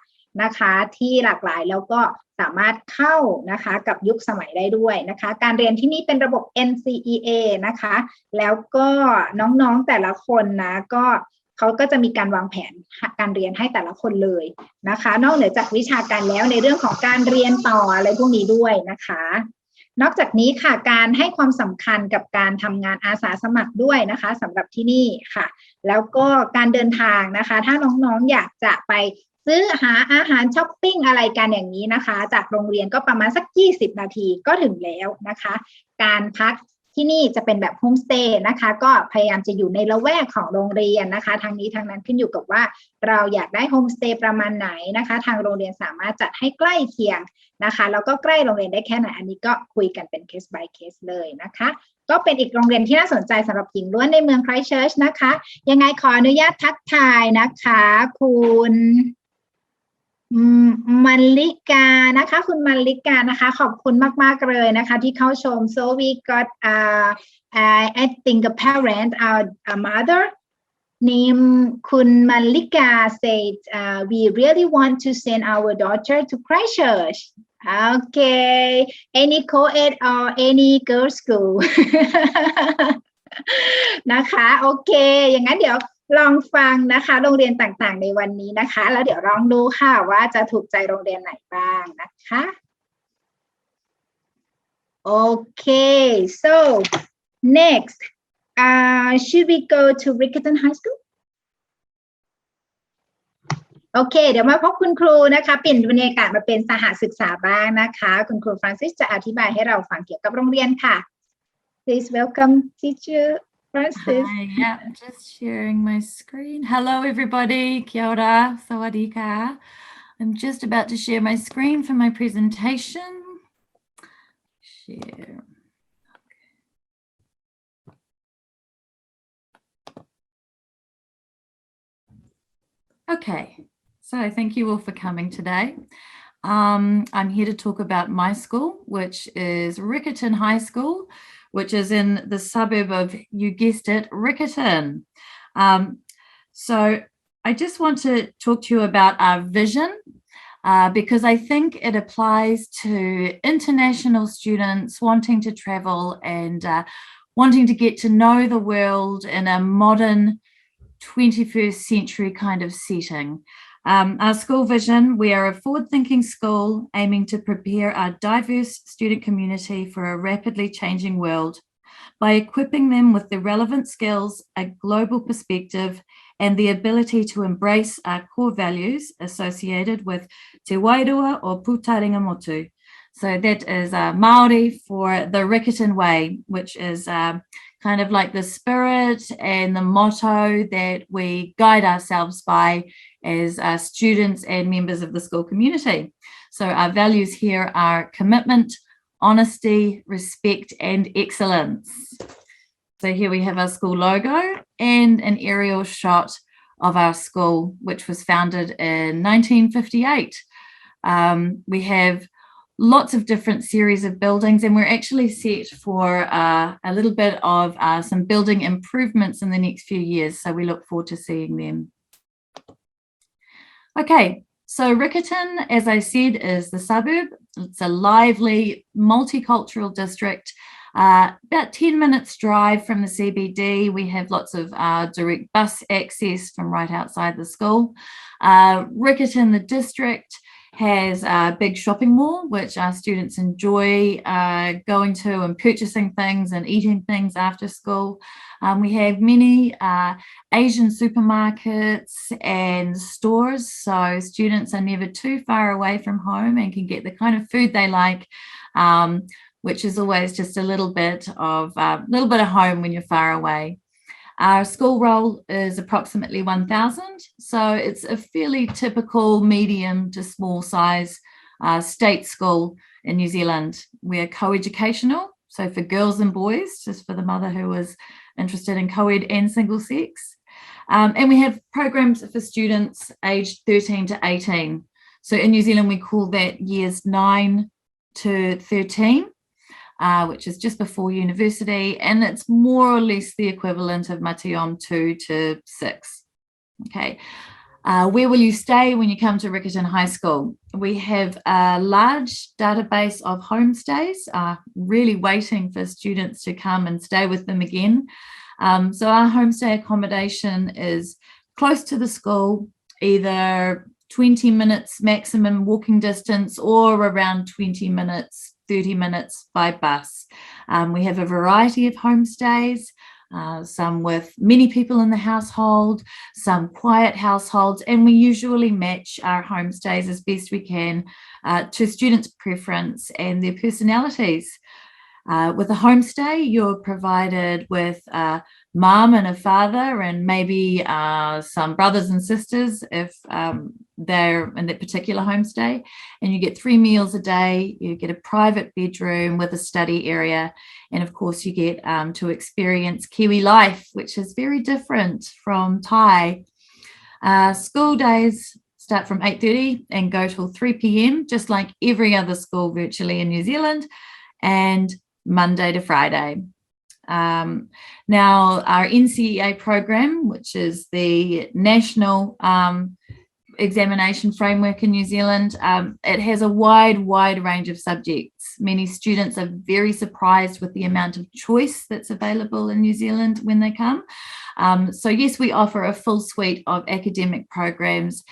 นะคะที่หลากหลายแล้วก็สามารถเข้านะคะกับยุคสมัยได้ด้วยนะคะการเรียนที่นี่เป็นระบบ NCEA นะคะแล้วก็น้องๆแต่ละคนนะก็เขาก็จะมีการวางแผนการเรียนให้แต่ละคนเลยนะคะนอกเหนือจากวิชาการแล้วในเรื่องของการเรียนต่ออะไรพวกนี้ด้วยนะคะนอกจากนี้ค่ะการให้ความสำคัญกับการทำงานอาสาสมัครด้วยนะคะสำหรับที่นี่ค่ะแล้วก็การเดินทางนะคะถ้าน้องๆอยากจะไปซื้อหาอาหารช้อปปิ้งอะไรกันอย่างนี้นะคะจากโรงเรียนก็ประมาณสัก20นาทีก็ถึงแล้วนะคะการพักที่นี่จะเป็นแบบโฮมสเตย์นะคะก็พยายามจะอยู่ในละแวกของโรงเรียนนะคะทางนี้ทางนั้นขึ้นอยู่กับว่าเราอยากได้โฮมสเตย์ประมาณไหนนะคะทางโรงเรียนสามารถจัดให้ใกล้เคียงนะคะแล้วก็ใกล้โรงเรียนได้แค่ไหนอันนี้ก็คุยกันเป็นเคส by เคสเลยนะคะก็เป็นอีกโรงเรียนที่น่าสนใจสำหรับหญิงล้วนในเมืองไครสต์เชิร์ชนะคะยังไงขออนุญาตทักทายนะคะคุณมัลลิกานะคะคุณมัลลิกานะคะขอบคุณมากๆเลยนะคะที่เข้าชม so we got I think a parent our mother name คุณมัลลิกา said we really want to send our daughter to Christchurch okay any co-ed or any girls school นะคะโอเคอย่างนั้นเดี๋ยวลองฟังนะคะโรงเรียนต่างๆในวันนี้นะคะแล้วเดี๋ยวลองดูค่ะว่าจะถูกใจโรงเรียนไหนบ้างนะคะโอเค so next should we go to Riccarton High School โอเคเดี๋ยวมาพบคุณครูนะคะเปลี่ยนบรรยากาศมาเป็นสหศึกษาบ้างนะคะคุณครูฟรานซิสจะอธิบายให้เราฟังเกี่ยวกับโรงเรียนค่ะ please welcome teacher Frances. Hi, yeah, just sharing my screen. Hello, everybody. Kia ora, sawadika. I'm just about to share my screen for my presentation. Share. Okay, so thank you all for coming today. I'm here to talk about my school, which is Riccarton High School, which is in the suburb of, you guessed it, Riccarton. So I just want to talk to you about our vision. because I think it applies to international students wanting to travel and wanting to get to know the world in a modern 21st century kind of setting. Our school vision, we are a forward-thinking school aiming to prepare our diverse student community for a rapidly changing world by equipping them with the relevant skills, a global perspective, and the ability to embrace our core values associated with Te Wairua or Putaringa Motu. So that is Māori for the Riccarton Way, which is kind of like the spirit and the motto that we guide ourselves by as students and members of the school community. So our values here are commitment, honesty, respect, and excellence. So here we have our school logo and an aerial shot of our school, which was founded in 1958. We have lots of different series of buildings, and we're actually set for a little bit of some building improvements in the next few years. So we look forward to seeing them. Okay, so Riccarton, as I said, is the suburb. It's a lively, multicultural district. About 10 minutes drive from the CBD. We have lots of direct bus access from right outside the school. Riccarton, the district, has a big shopping mall, which our students enjoy going to and purchasing things and eating things after school. We have many Asian supermarkets and stores, so students are never too far away from home and can get the kind of food they like, which is always just a little bit of home when you're far away. Our school roll is approximately 1,000, so it's a fairly typical medium to small size state school in New Zealand. We're co-educational, so for girls and boys, just for the mother who was interested in co-ed and single sex. And we have programs for students aged 13 to 18. So in New Zealand, we call that years 9 to 13. Which is just before university, and it's more or less the equivalent of Matiom 2 to 6. Okay, where will you stay when you come to Riccarton High School? We have a large database of homestays, really waiting for students to come and stay with them again. So our homestay accommodation is close to the school, either 20 minutes maximum walking distance or around 20 minutes 30 minutes by bus. We have a variety of homestays, some with many people in the household, some quiet households, and we usually match our homestays as best we can to students' preference and their personalities. With a homestay, you're provided with a mum and a father and maybe some brothers and sisters if they're in that particular homestay, and you get 3 meals a day. You get a private bedroom with a study area, and of course you get to experience Kiwi life, which is very different from Thai. School days start from 8:30 and go till 3 p.m, just like every other school virtually in New Zealand, and Monday to Friday. Now our NCEA program, which is the national examination framework in New Zealand, it has a wide range of subjects. Many students are very surprised with the amount of choice that's available in New Zealand when they come. So yes, we offer a full suite of academic programs,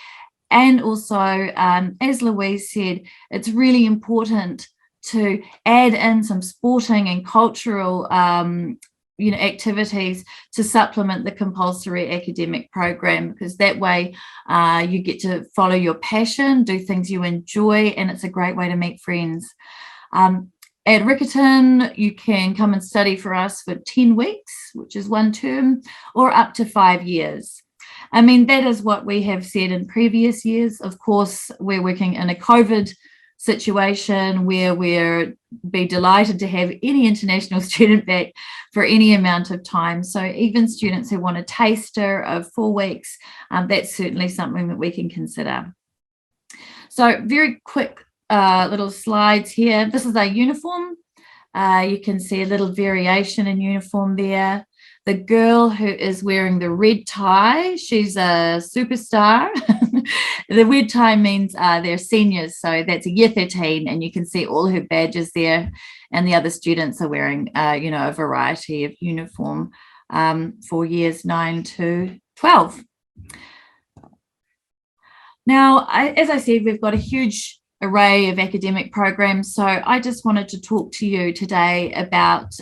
and also, as Louise said, it's really important to add in some sporting and cultural activities to supplement the compulsory academic program, because that way you get to follow your passion, do things you enjoy, and it's a great way to meet friends. At Riccarton, you can come and study for us for 10 weeks, which is 1 term, or up to 5 years. I mean, that is what we have said in previous years. Of course, we're working in a COVID situation where we'd be delighted to have any international student back for any amount of time. So even students who want a taster of 4 weeks, that's certainly something that we can consider. So very quick little slides here. This is our uniform. You can see a little variation in uniform there. The girl who is wearing the red tie, she's a superstar. The red tie means they're seniors, so that's a year 13, and you can see all her badges there. And the other students are wearing, a variety of uniform for years 9 to 12. Now, as I said, we've got a huge array of academic programs, so I just wanted to talk to you today about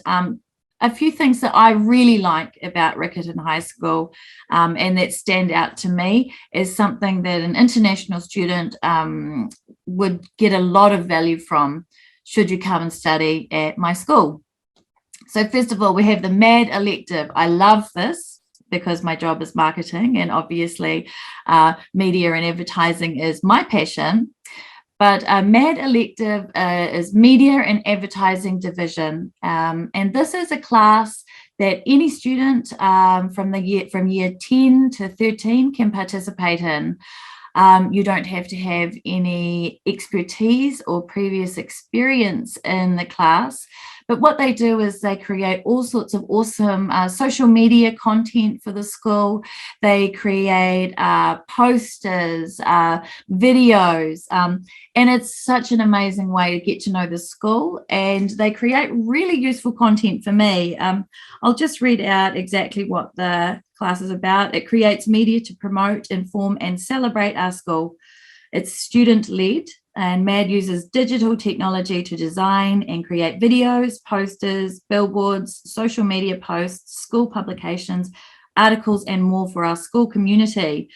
a few things that I really like about Riccarton High School and that stand out to me as something that an international student would get a lot of value from should you come and study at my school. So first of all, we have the MAD elective. I love this because my job is marketing, and obviously media and advertising is my passion. But MAD elective is Media and Advertising Division, and this is a class that any student from year 10 to 13 can participate in. You don't have to have any expertise or previous experience in the class, but what they do is they create all sorts of awesome social media content for the school. They create posters, videos, and it's such an amazing way to get to know the school, and they create really useful content for me. I'll just read out exactly what the class is about. It creates media to promote, inform, and celebrate our school. It's student-led, and MAD uses digital technology to design and create videos, posters, billboards, social media posts, school publications, articles, and more for our school community.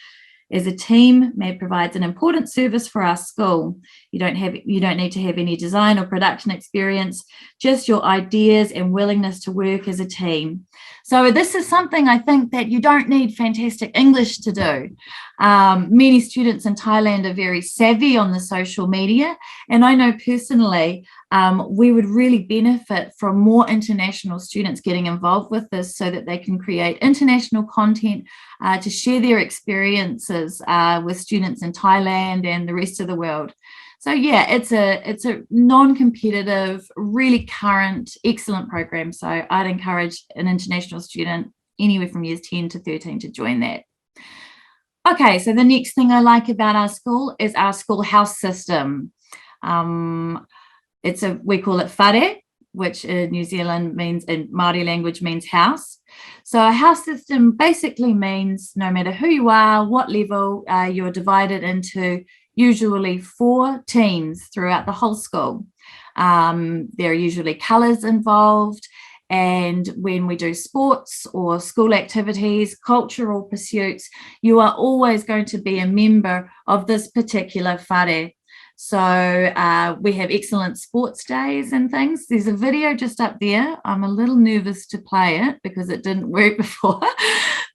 As a team, MAD provides an important service for our school. You don't need to have any design or production experience, just your ideas and willingness to work as a team. So this is something I think that you don't need fantastic English to do. Many students in Thailand are very savvy on the social media, and I know personally we would really benefit from more international students getting involved with this so that they can create international content to share their experiences with students in Thailand and the rest of the world. So yeah, it's a non-competitive, really current, excellent program. So I'd encourage an international student anywhere from years 10 to 13 to join that. Okay, so the next thing I like about our school is our school house system. We call it whare, which in New Zealand means, in Māori language means house. So a house system basically means no matter who you are, what level, you're divided into usually 4 teams throughout the whole school. There are usually colours involved, and when we do sports or school activities, cultural pursuits, you are always going to be a member of this particular whare. So we have excellent sports days and things. There's a video just up there. I'm a little nervous to play it because it didn't work before,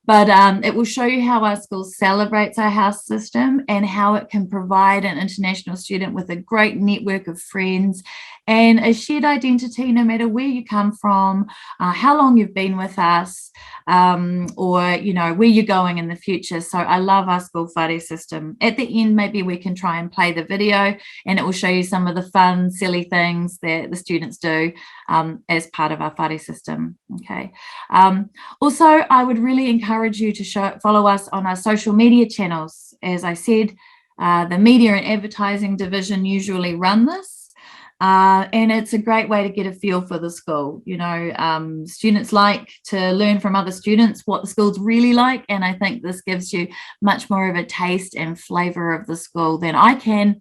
but it will show you how our school celebrates our house system and how it can provide an international student with a great network of friends and a shared identity no matter where you come from, how long you've been with us, or where you're going in the future. So I love our school whare system. At the end, maybe we can try and play the video and it will show you some of the fun, silly things that the students do as part of our whare system. Okay. Also, I would really encourage you to follow us on our social media channels. As I said, the Media and Advertising Division usually run this. And it's a great way to get a feel for the school. Students like to learn from other students what the school's really like, and I think this gives you much more of a taste and flavour of the school than I can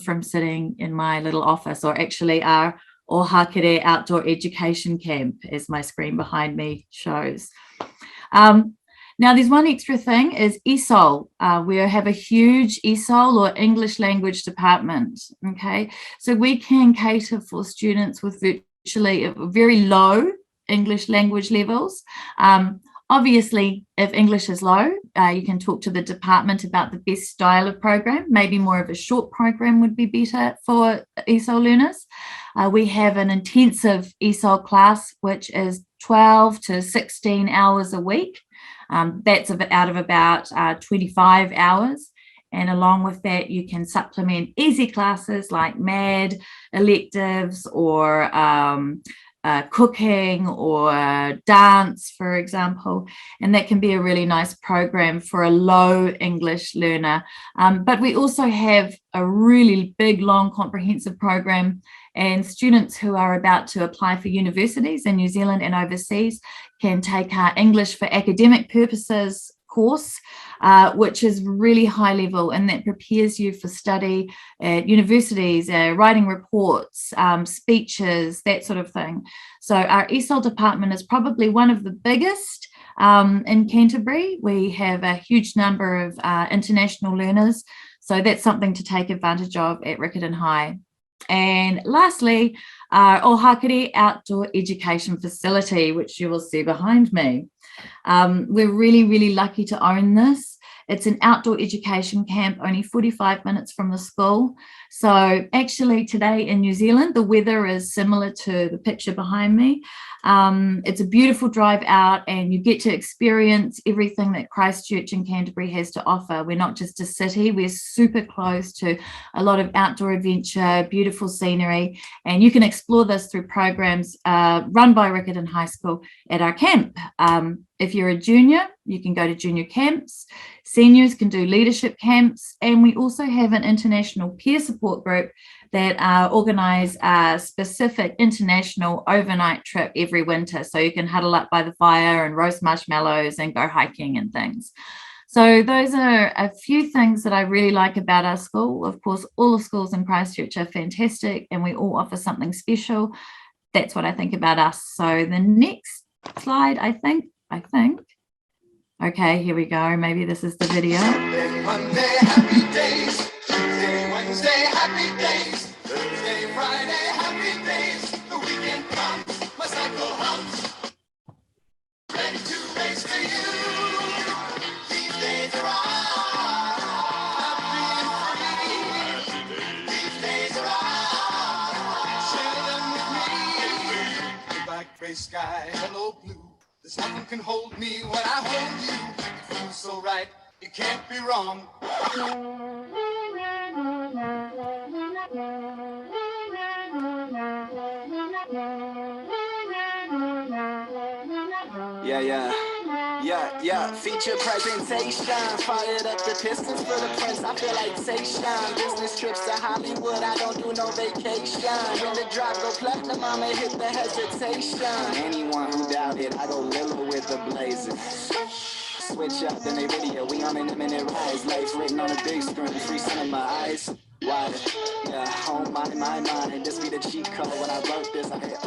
from sitting in my little office, or actually our Ohakere outdoor education camp, as my screen behind me shows. Now, there's one extra thing is ESOL. We have a huge ESOL or English language department, okay? So we can cater for students with virtually very low English language levels. Obviously, if English is low, you can talk to the department about the best style of program. Maybe more of a short program would be better for ESOL learners. We have an intensive ESOL class, which is 12 to 16 hours a week. That's out of about 25 hours. And along with that, you can supplement easy classes like MAD, electives, or cooking or dance, for example, and that can be a really nice program for a low English learner. But we also have a really big, long, comprehensive program, and students who are about to apply for universities in New Zealand and overseas can take our English for academic purposes course, which is really high level, and that prepares you for study at universities, writing reports, speeches, that sort of thing. So our ESOL department is probably one of the biggest in Canterbury. We have a huge number of international learners, so that's something to take advantage of at Riccarton High. And lastly, our Ohakari Outdoor Education Facility, which you will see behind me. We're really, really lucky to own this. It's an outdoor education camp only 45 minutes from the school. So actually today in New Zealand, the weather is similar to the picture behind me. It's a beautiful drive out, and you get to experience everything that Christchurch and Canterbury has to offer. We're not just a city, we're super close to a lot of outdoor adventure, beautiful scenery, and you can explore this through programs run by Riccarton High School at our camp. If you're a junior, you can go to junior camps. Seniors can do leadership camps, and we also have an international peer support group that organise a specific international overnight trip every winter. So you can huddle up by the fire and roast marshmallows and go hiking and things. So those are a few things that I really like about our school. Of course, all the schools in Christchurch are fantastic, and we all offer something special. That's what I think about us. So the next slide, I think. Okay, here we go. Maybe this is the video. Monday, happy days. Tuesday, Wednesday, happy days. Thursday, Friday, happy days. The weekend comes, my cycle hums. Ready to race for you. These days are all happy and free. These days are all share them with me. Black gray sky, hello blue. There's nothing can hold me when I hold you. It feels so right, it can't be wrong. Yeah. Feature presentation. Fired up the pistons for the prince. I feel like Tayshawn. Business trips to Hollywood. I don't do no vacation. When the drop go platinum, I'ma hit the hesitation. Anyone who doubted, I go Lilo with the blazers. Switch up, then they video. We on an imminent rise. Life written on a big screen. Free cinema eyes. Wide. Yeah, home my mind. This be the cheat code. When I wrote this, I hit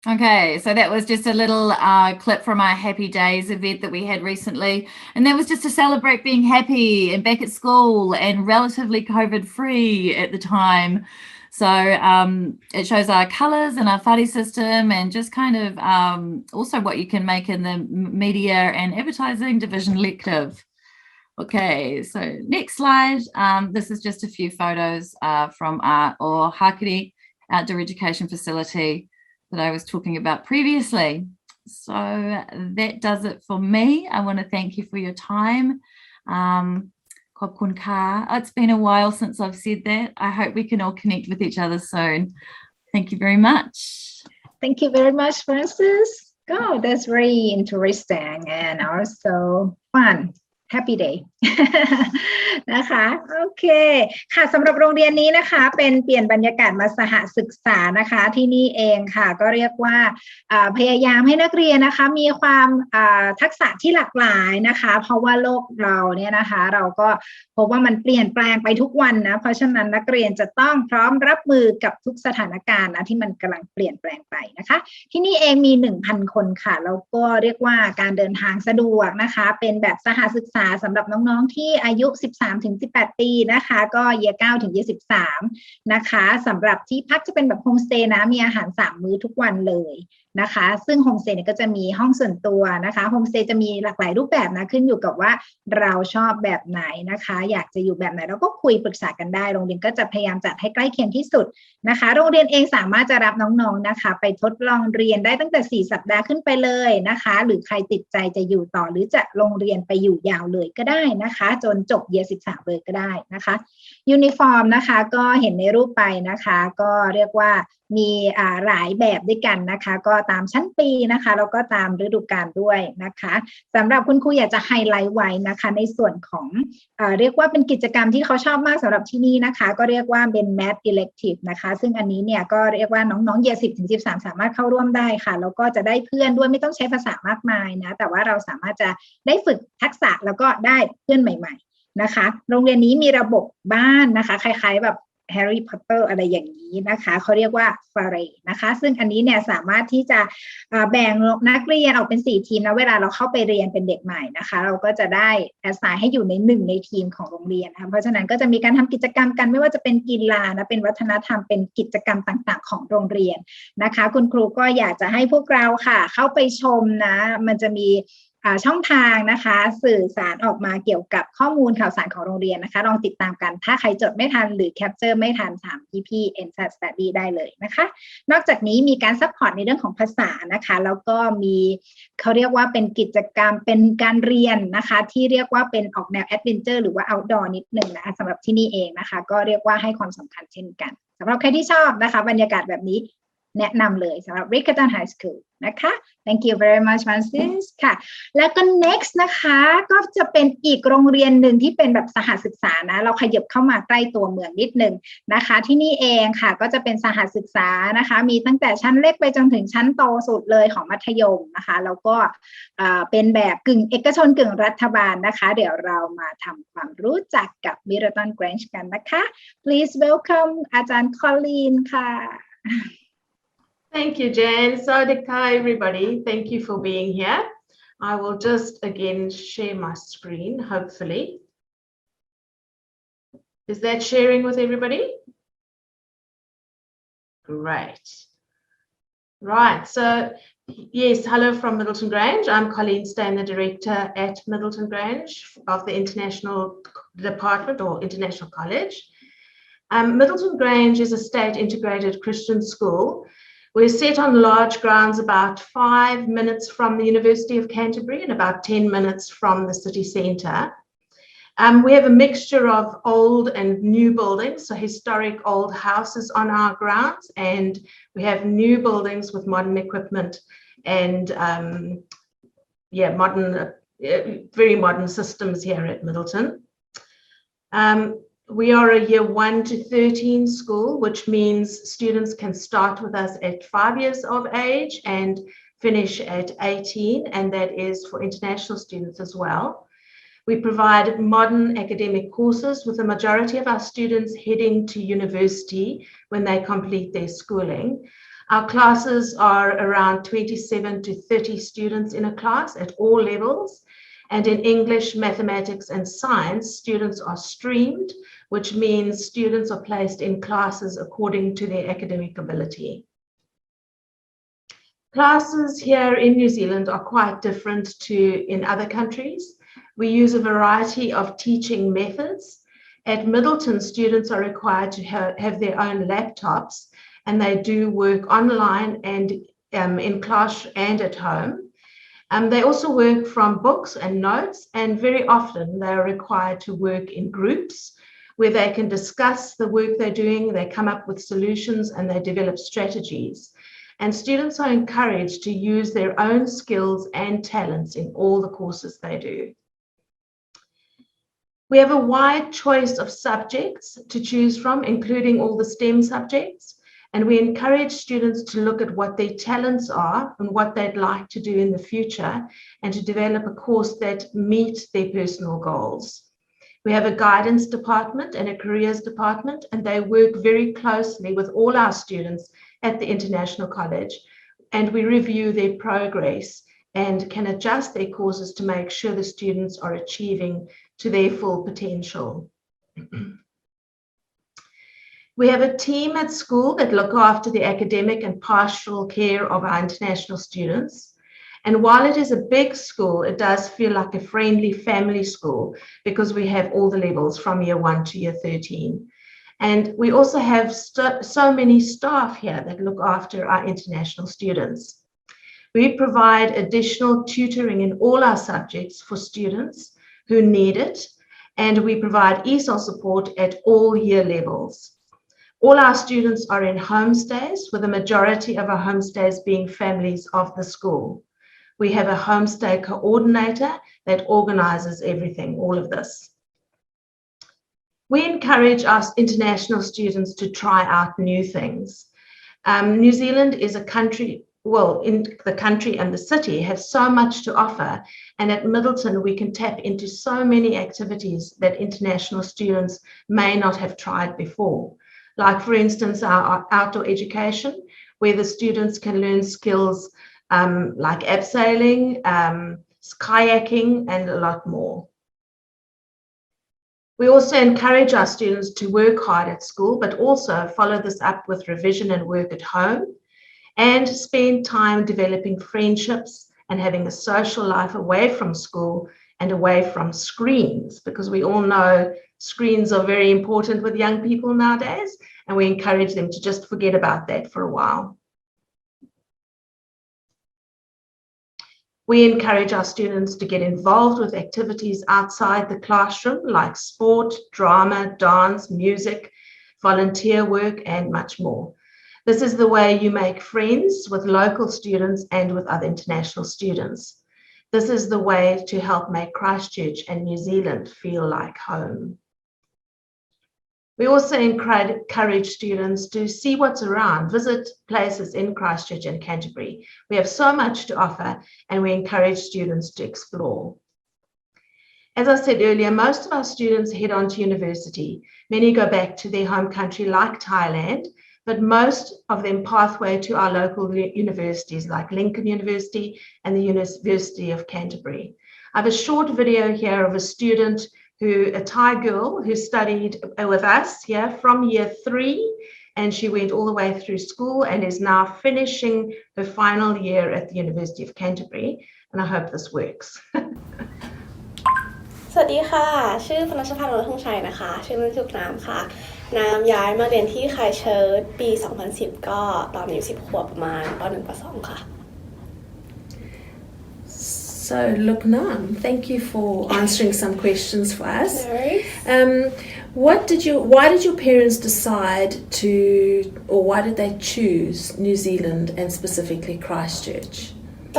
Okay, so that was just a little clip from our Happy Days event that we had recently, and that was just to celebrate being happy and back at school and relatively COVID-free at the time. So it shows our colours and our whare system, and just kind of also what you can make in the media and advertising division lective. Okay, so next slide. This is just a few photos from our Ohakari Outdoor Education Facility that I was talking about previously. So that does it for me. I want to thank you for your time. It's been a while since I've said that. I hope we can all connect with each other soon. Thank you very much. Thank you very much, Frances. Oh, that's very interesting and also fun. Happy day นะคะโอเคค่ะสำหรับโรงเรียนนี้นะคะเป็นเปลี่ยนบรรยากาศมาสหศึกษานะคะที่นี่เองค่ะก็เรียกว่าพยายามให้นักเรียนนะคะมีความทักษะที่หลากหลายนะคะเพราะว่าโลกเราเนี่ยนะคะเราก็พบว่ามันเปลี่ยนแปลงไปทุกวันนะเพราะฉะนั้นนักเรียนจะต้องพร้อมรับมือกับทุกสถานการณ์นะที่มันกำลังเปลี่ยนแปลงไปนะคะที่นี่เองมี 1,000 คนค่ะแล้วก็เรียกว่าการเดินทางสะดวกนะคะเป็นแบบสหศึกษาสำหรับน้องๆที่อายุ 13-18 ปีนะคะก็เยียร์ 9 ถึงเยียร์ 13นะคะสำหรับที่พักจะเป็นแบบโฮมสเตย์นะมีอาหาร3มื้อทุกวันเลย นะคะซึ่งโฮมสเตย์ก็จะมีห้องส่วนตัวนะคะโฮมสเตย์จะมีหลากหลายรูปแบบนะขึ้นอยู่กับว่าเราชอบแบบไหนนะคะอยากจะอยู่แบบไหนเราก็คุยปรึกษากันได้โรงเรียนก็จะพยายามจัดให้ใกล้เคียงที่สุดนะคะโรงเรียนเองสามารถจะรับน้องๆนะคะไปทดลองเรียนได้ตั้งแต่4 สัปดาห์ขึ้นไปเลยนะคะหรือใครติดใจจะอยู่ต่อหรือจะโรงเรียนไปอยู่ยาวเลยก็ได้นะคะจนจบYear 13เลยก็ได้นะคะยูนิฟอร์มนะคะก็เห็นในรูปไปนะคะก็เรียกว่ามีหลายแบบด้วยกันนะคะก็ตามชั้นปีนะคะแล้วก็ตามฤดูกาลด้วยนะคะสำหรับคุณครูอยากจะไฮไลท์ไว้นะคะในส่วนของเรียกว่าเป็นกิจกรรมที่เขาชอบมากสำหรับที่นี่นะคะก็เรียกว่าเป็น Math Elective นะคะซึ่งอันนี้เนี่ยก็เรียกว่าน้องๆ Year 10 ถึง 13สามารถเข้าร่วมได้ค่ะแล้วก็จะได้เพื่อนด้วยไม่ต้องใช้ภาษามากมายนะแต่ว่าเราสามารถจะได้ฝึกทักษะแล้วก็ได้เพื่อนใหม่ๆนะคะโรงเรียนนี้มีระบบบ้านนะคะคล้ายๆแบบแฮร์รี่พอตเตอร์อะไรอย่างนี้นะคะเขาเรียกว่าฟาเรย์นะคะซึ่งอันนี้เนี่ยสามารถที่จะแบ่งนักเรียนออกเป็น4 ทีมนะเวลาเราเข้าไปเรียนเป็นเด็กใหม่นะคะเราก็จะได้แอสไซน์ให้อยู่ใน1 ในทีมของโรงเรียนนะคะเพราะฉะนั้นก็จะมีการทำกิจกรรมกันไม่ว่าจะเป็นกีฬานะเป็นวัฒนธรรมเป็นกิจกรรมต่างๆของโรงเรียนนะคะคุณครูก็อยากจะให้พวกเราค่ะเข้าไปชมนะมันจะมีช่องทางนะคะสื่อสารออกมาเกี่ยวกับข้อมูลข่าวสารของโรงเรียนนะคะลองติดตามกันถ้าใครจดไม่ทันหรือแคปเจอร์ไม่ทัน3 EP Enhanced Study ได้เลยนะคะนอกจากนี้มีการซัพพอร์ตในเรื่องของภาษานะคะแล้วก็มีเขาเรียกว่าเป็นกิจกรรมเป็นการเรียนนะคะที่เรียกว่าเป็นออกแนวแอดเวนเจอร์หรือว่า outdoor นิดนึงนะคะสำหรับที่นี่เองนะคะก็เรียกว่าให้ความสำคัญเช่นกันสำหรับใครที่ชอบนะคะบรรยากาศแบบนี้แนะนำเลยสำหรับ Riccarton High School นะคะ Thank you very much Francis ค่ะแล้วก็ next นะคะก็จะเป็นอีกโรงเรียนหนึ่งที่เป็นแบบสหศึกษานะเราขยับเข้ามาใกล้ตัวเมืองนิดนึงนะคะที่นี่เองค่ะก็จะเป็นสหศึกษานะคะมีตั้งแต่ชั้นเล็กไปจนถึงชั้นโตสุดเลยของมัธยมนะคะแล้วก็เป็นแบบกึ่งเอกชนกึ่งรัฐบาลนะคะเดี๋ยวเรามาทำความรู้จักกับ Middleton Grange กันนะคะ Please welcome อาจารย์ Colleen ค่ะ Thank you, Jan. Hi, everybody. Thank you for being here. I will just again share my screen, hopefully. Is that sharing with everybody? Great. Right. So, yes, hello from Middleton Grange. I'm Colleen Steyn, the director at Middleton Grange of the International Department or International College. Middleton Grange is a state integrated Christian school. We're set on large grounds about 5 minutes from the University of Canterbury and about 10 minutes from the city centre. We have a mixture of old and new buildings, so historic old houses on our grounds, and we have new buildings with modern equipment and very modern systems here at Middleton. We are a year 1 to 13 school, which means students can start with us at 5 years of age and finish at 18, and that is for international students as well. We provide modern academic courses with the majority of our students heading to university when they complete their schooling. Our classes are around 27 to 30 students in a class at all levels. And in English, mathematics, and science, students are streamed, which means students are placed in classes according to their academic ability. Classes here in New Zealand are quite different to in other countries. We use a variety of teaching methods. At Middleton, students are required to have their own laptops, and they do work online and in class and at home. They also work from books and notes, and very often they are required to work in groups where they can discuss the work they're doing, they come up with solutions, and they develop strategies. And students are encouraged to use their own skills and talents in all the courses they do. We have a wide choice of subjects to choose from, including all the STEM subjects. And we encourage students to look at what their talents are and what they'd like to do in the future, and to develop a course that meets their personal goals. We have a guidance department and a careers department, and they work very closely with all our students at the International College, and we review their progress and can adjust their courses to make sure the students are achieving to their full potential. We have a team at school that look after the academic and pastoral care of our international students. And while it is a big school, it does feel like a friendly family school because we have all the levels from year 1 to year 13. And we also have so many staff here that look after our international students. We provide additional tutoring in all our subjects for students who need it, and we provide ESOL support at all year levels. All our students are in homestays, with the majority of our homestays being families of the school. We have a homestay coordinator that organizes everything, all of this. We encourage our international students to try out new things. New Zealand is a country, well, in the country and the city have so much to offer. And at Middleton, we can tap into so many activities that international students may not have tried before. Like, for instance, our outdoor education, where the students can learn skills like abseiling, kayaking, and a lot more. We also encourage our students to work hard at school, but also follow this up with revision and work at home, and spend time developing friendships and having a social life away from school and away from screens, because we all know screens are very important with young people nowadays, and we encourage them to just forget about that for a while. We encourage our students to get involved with activities outside the classroom, like sport, drama, dance, music, volunteer work, and much more. This is the way you make friends with local students and with other international students. This is the way to help make Christchurch and New Zealand feel like home. We also encourage students to see what's around, visit places in Christchurch and Canterbury. We have so much to offer, and we encourage students to explore. As I said earlier, most of our students head on to university. Many go back to their home country like Thailand, but most of them pathway to our local universities like Lincoln University and the University of Canterbury. I have a short video here of a student a Thai girl who studied with us here from year 3, and she went all the way through school and is now finishing her final year at the University of Canterbury, and I hope this works. สวัสดีค่ะชื่อพนัชพันธ์ วรธงชัยนะคะชื่อเล่นชื่อน้ำค่ะน้ำย้ายมาเรียนที่ไคเชิร์ชปี 2010 ก็ตอนอายุ10 ขวบประมาณป .1 ป .2 ค่ะ So, Luknam, thank you for answering some questions for us. Why did your parents decide to, or why did they choose New Zealand and specifically Christchurch?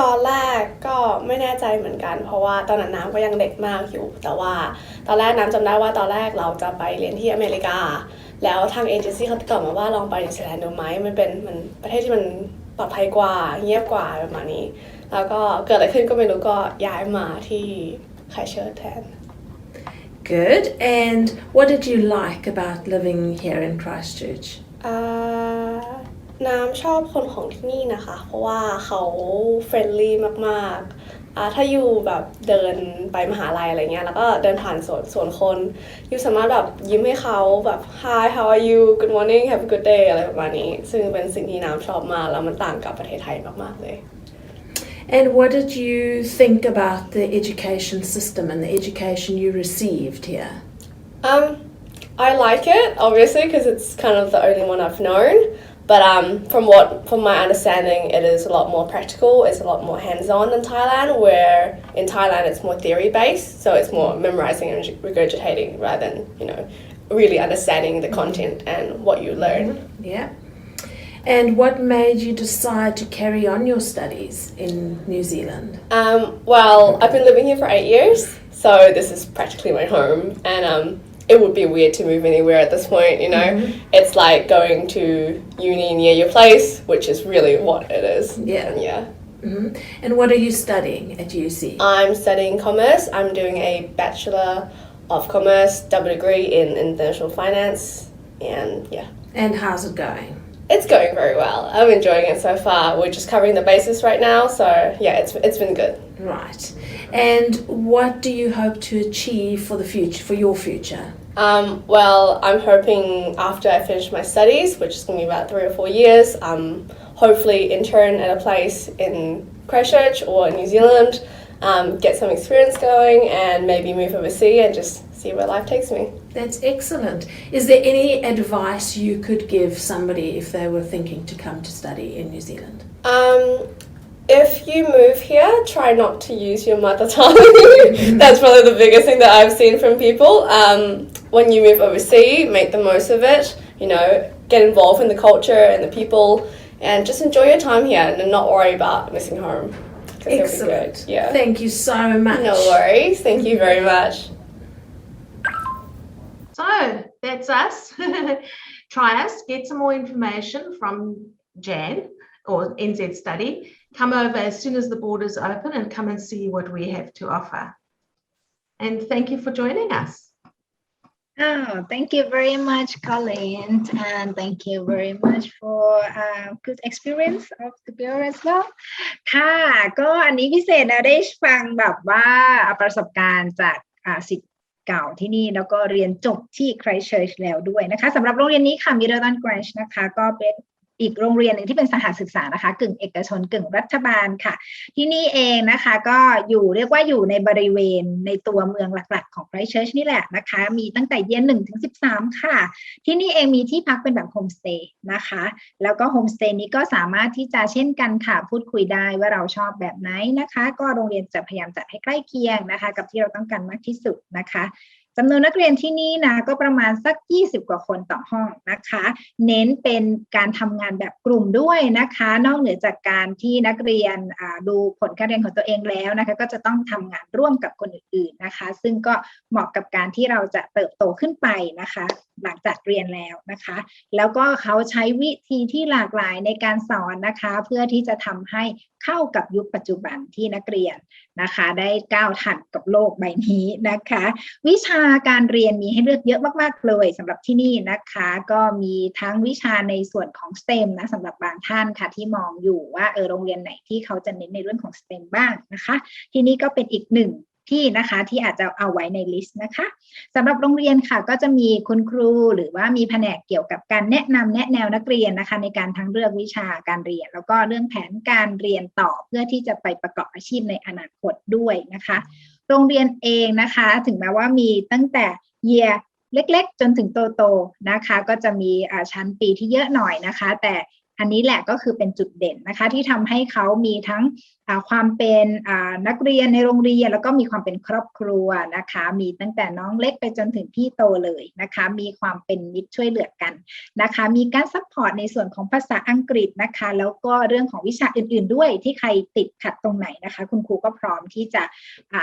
ตอนแรกก็ไม่แน่ใจเหมือนกันเพราะว่าตอนนั้นน้ำก็ยังเด็กมากอยู่แต่ว่าตอนแรกน้ำจำได้ว่าตอนแรกเราจะไปเรียนที่อเมริกาแล้วทางเอเจนซี่เขาติดต่อมาว่าลองไปนิวซีแลนด์ดูไหมมันเป็นประเทศที่มันปลอดภัยกว่าเงียบกว่าประมาณนี้แล้วก็เกิดอะไรขึ้นก็ไม่รู้ก็ย้ายมาที่ไคเชิร์ชแทน Good. And what did you like about living here in Christchurch? น้ำชอบคนของที่นี่นะคะเพราะว่าเขาเฟรนลี่มากๆถ้าอยู่แบบเดินไปมหาลัยอะไรเงี้ยแล้วก็เดินผ่านสวนคนอยู่สามารถแบบยิ้มให้เขาแบบ Hi how are you good morning have a good day อะไรประมาณนี้ซึ่งเป็นสิ่งที่น้ำชอบมากแล้วมันต่างกับประเทศไทยมากๆเลยAnd what did you think about the education system and the education you received here? I like it, obviously, because it's kind of the only one I've known. But from my understanding, it is a lot more practical. It's a lot more hands-on than Thailand, where in Thailand it's more theory-based, so it's more memorizing and regurgitating rather than really understanding the content and what you learn. Yeah. And what made you decide to carry on your studies in New Zealand? Well, I've been living here for 8 years, so this is practically my home, and it would be weird to move anywhere at this point, It's like going to uni near your place, which is really what it is. Yeah. And what are you studying at UC? I'm studying commerce. I'm doing a Bachelor of Commerce, double degree in international finance, and yeah. And how's it going? It's going very well. I'm enjoying it so far. We're just covering the basis right now, so yeah, it's been good. Right. And what do you hope to achieve for the future, for your future? Well, I'm hoping after I finish my studies, which is going to be about 3 or 4 years, hopefully intern at a place in Christchurch or New Zealand, get some experience going and maybe move overseas and just see where life takes me. That's excellent. Is there any advice you could give somebody if they were thinking to come to study in New Zealand? If you move here, try not to use your mother tongue. That's probably the biggest thing that I've seen from people. When you move overseas, make the most of it, you know, get involved in the culture and the people and just enjoy your time here and not worry about missing home. Excellent. Yeah. Thank you so much. No worries. Thank you very much. So that's us. Try us, get some more information from Jan or NZ Study. Come over as soon as the borders open and come and see what we have to offer. And thank you for joining us. Oh, thank you very much, Colleen, and thank you very much for good experience of the girl as well. ค่ะก็อันนี้พิเศษนะได้ฟังแบบว่าประสบการณ์จากศิษย์เก่าที่นี่แล้วก็เรียนจบที่ Christchurch แล้วด้วยนะคะสำหรับโรงเรียนนี้ค่ะ Middleton Grange นะคะก็เป็นอีกโรงเรียนหนึ่งที่เป็นสถานศึกษานะคะกึ่งเอกชนกึ่งรัฐบาลค่ะที่นี่เองนะคะก็เรียกว่าอยู่ในบริเวณในตัวเมืองหลักๆของ Christchurch นี่แหละนะคะมีตั้งแต่เย็น1 ถึง 13ค่ะที่นี่เองมีที่พักเป็นแบบโฮมสเตย์นะคะแล้วก็โฮมสเตย์นี้ก็สามารถที่จะเช่นกันค่ะพูดคุยได้ว่าเราชอบแบบไหนนะคะก็โรงเรียนจะพยายามจัดให้ใกล้เคียงนะคะกับที่เราต้องการมากที่สุดนะคะจำนวนนักเรียนที่นี่นะก็ประมาณสัก20 กว่าคนต่อห้องนะคะเน้นเป็นการทำงานแบบกลุ่มด้วยนะคะนอกเหนือจากการที่นักเรียนดูผลการเรียนของตัวเองแล้วนะคะก็จะต้องทำงานร่วมกับคนอื่นๆนะคะซึ่งก็เหมาะกับการที่เราจะเติบโตขึ้นไปนะคะหลังจากเรียนแล้วนะคะแล้วก็เขาใช้วิธีที่หลากหลายในการสอนนะคะเพื่อที่จะทำให้เข้ากับยุคปัจจุบันที่นักเรียนนะคะได้ก้าวทันกับโลกใบนี้นะคะวิชาการเรียนมีให้เลือกเยอะมากๆเลยสำหรับที่นี่นะคะก็มีทั้งวิชาในส่วนของ STEM นะสำหรับบางท่านค่ะที่มองอยู่ว่าโรงเรียนไหนที่เขาจะเน้นในเรื่องของ STEM บ้างนะคะที่นี่ก็เป็นอีกหนึ่งที่นะคะที่อาจจะเอาไว้ในลิสต์นะคะสำหรับโรงเรียนค่ะก็จะมีคุณครูหรือว่ามีแผนกเกี่ยวกับการแนะนำแนะแนวนักเรียนนะคะในการทั้งเลือกวิชาการเรียนแล้วก็เรื่องแผนการเรียนต่อเพื่อที่จะไปประกอบอาชีพในอนาคตด้วยนะคะโรงเรียนเองนะคะถึงแม้ว่ามีตั้งแต่เยียร์เล็กๆจนถึงโตๆนะคะก็จะมีชั้นปีที่เยอะหน่อยนะคะแต่อันนี้แหละก็คือเป็นจุดเด่นนะคะที่ทำให้เขามีทั้งความเป็นนักเรียนในโรงเรียนแล้วก็มีความเป็นครอบครัวนะคะมีตั้งแต่น้องเล็กไปจนถึงพี่โตเลยนะคะมีความเป็นมิตรช่วยเหลือกันนะคะมีการซัพพอร์ตในส่วนของภาษาอังกฤษนะคะแล้วก็เรื่องของวิชาอื่นๆด้วยที่ใครติดขัดตรงไหนนะคะคุณครูก็พร้อมที่จะ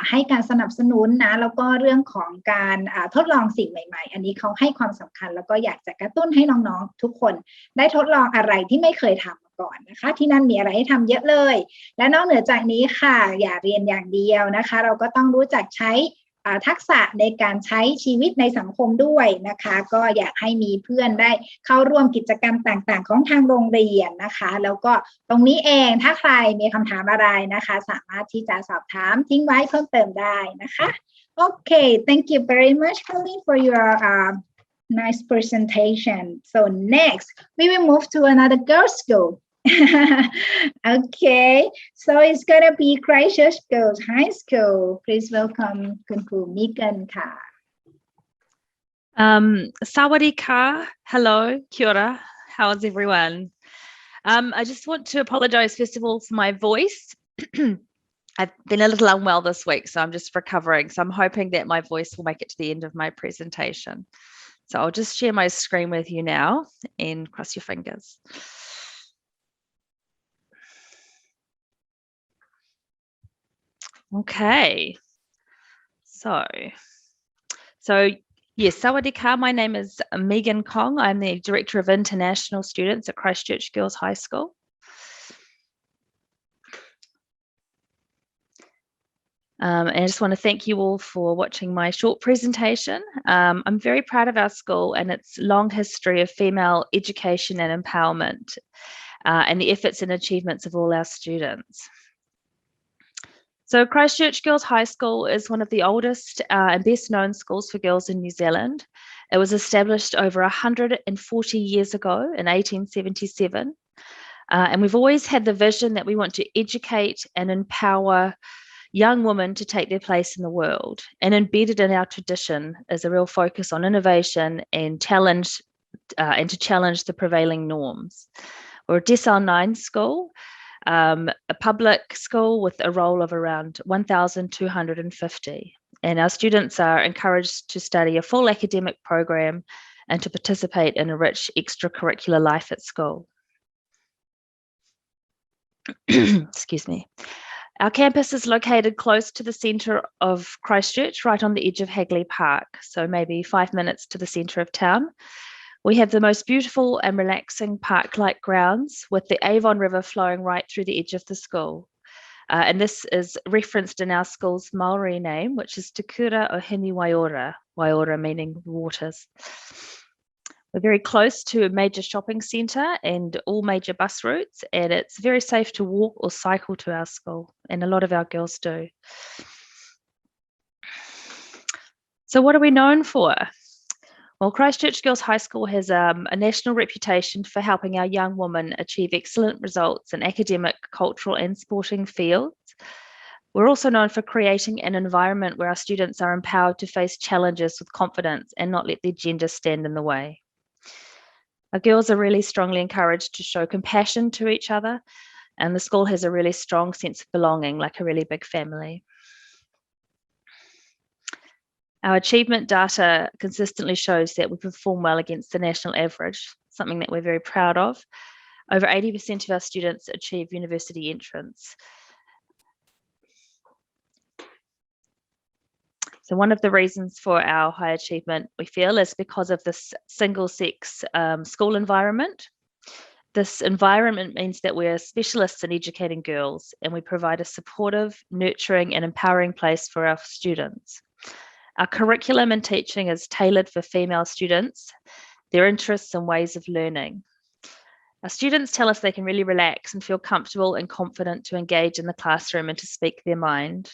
ให้การสนับสนุนนะแล้วก็เรื่องของการทดลองสิ่งใหม่ๆอันนี้เขาให้ความสำคัญแล้วก็อยากจะกระตุ้นให้น้องๆทุกคนได้ทดลองอะไรที่ไม่เคยทำก่อนนะคะที่นั่นมีอะไรให้ทำเยอะเลยและนอกเหนือจากนี้ค่ะอย่าเรียนอย่างเดียวนะคะเราก็ต้องรู้จักใช้ทักษะในการใช้ชีวิตในสังคมด้วยนะคะก็อยากให้มีเพื่อนได้เข้าร่วมกิจกรรมต่างๆของทางโรงเรียนนะคะแล้วก็ตรงนี้เองถ้าใครมีคำถามอะไรนะคะสามารถที่จะสอบถามทิ้งไว้เพิ่มเติมได้นะคะโอเค thank you very much Colleen for your nice presentation. So next, we will move to another girls' school. Okay, so it's gonna be Christchurch Girls High School. Please welcome Kun Kru Megan Ka. Sawadee ka. Hello, kia ora. How's everyone? I just want to apologise first of all for my voice. I've been a little unwell this week, so I'm just recovering. So I'm hoping that my voice will make it to the end of my presentation. So I'll just share my screen with you now and cross your fingers. Okay. So yes, Sawadee ka. My name is Megan Kong. I'm the Director of International Students at Christchurch Girls High School. And I just want to thank you all for watching my short presentation. I'm very proud of our school and its long history of female education and empowerment and the efforts and achievements of all our students. So Christchurch Girls High School is one of the oldest and best known schools for girls in New Zealand. It was established over 140 years ago in 1877. And we've always had the vision that we want to educate and empower young women to take their place in the world. And embedded in our tradition is a real focus on innovation and challenge to challenge the prevailing norms. We're a Decile 9 school, a public school with a roll of around 1,250. And our students are encouraged to study a full academic program and to participate in a rich extracurricular life at school. Excuse me. Our campus is located close to the centre of Christchurch, right on the edge of Hagley Park, so maybe 5 minutes to the centre of town. We have the most beautiful and relaxing park-like grounds with the Avon River flowing right through the edge of the school. And this is referenced in our school's Maori name, which is Te Kura o Hini Waiora, Waiora meaning waters. We're very close to a major shopping centre and all major bus routes, and it's very safe to walk or cycle to our school, and a lot of our girls do. So what are we known for? Well, Christchurch Girls High School has a national reputation for helping our young women achieve excellent results in academic, cultural and sporting fields. We're also known for creating an environment where our students are empowered to face challenges with confidence and not let their gender stand in the way. Our girls are really strongly encouraged to show compassion to each other, and the school has a really strong sense of belonging, like a really big family. Our achievement data consistently shows that we perform well against the national average, something that we're very proud of. Over 80% of our students achieve university entrance. So one of the reasons for our high achievement, we feel, is because of this single-sex school environment. This environment means that we're specialists in educating girls, and we provide a supportive, nurturing and empowering place for our students. Our curriculum and teaching is tailored for female students, their interests and ways of learning. Our students tell us they can really relax and feel comfortable and confident to engage in the classroom and to speak their mind.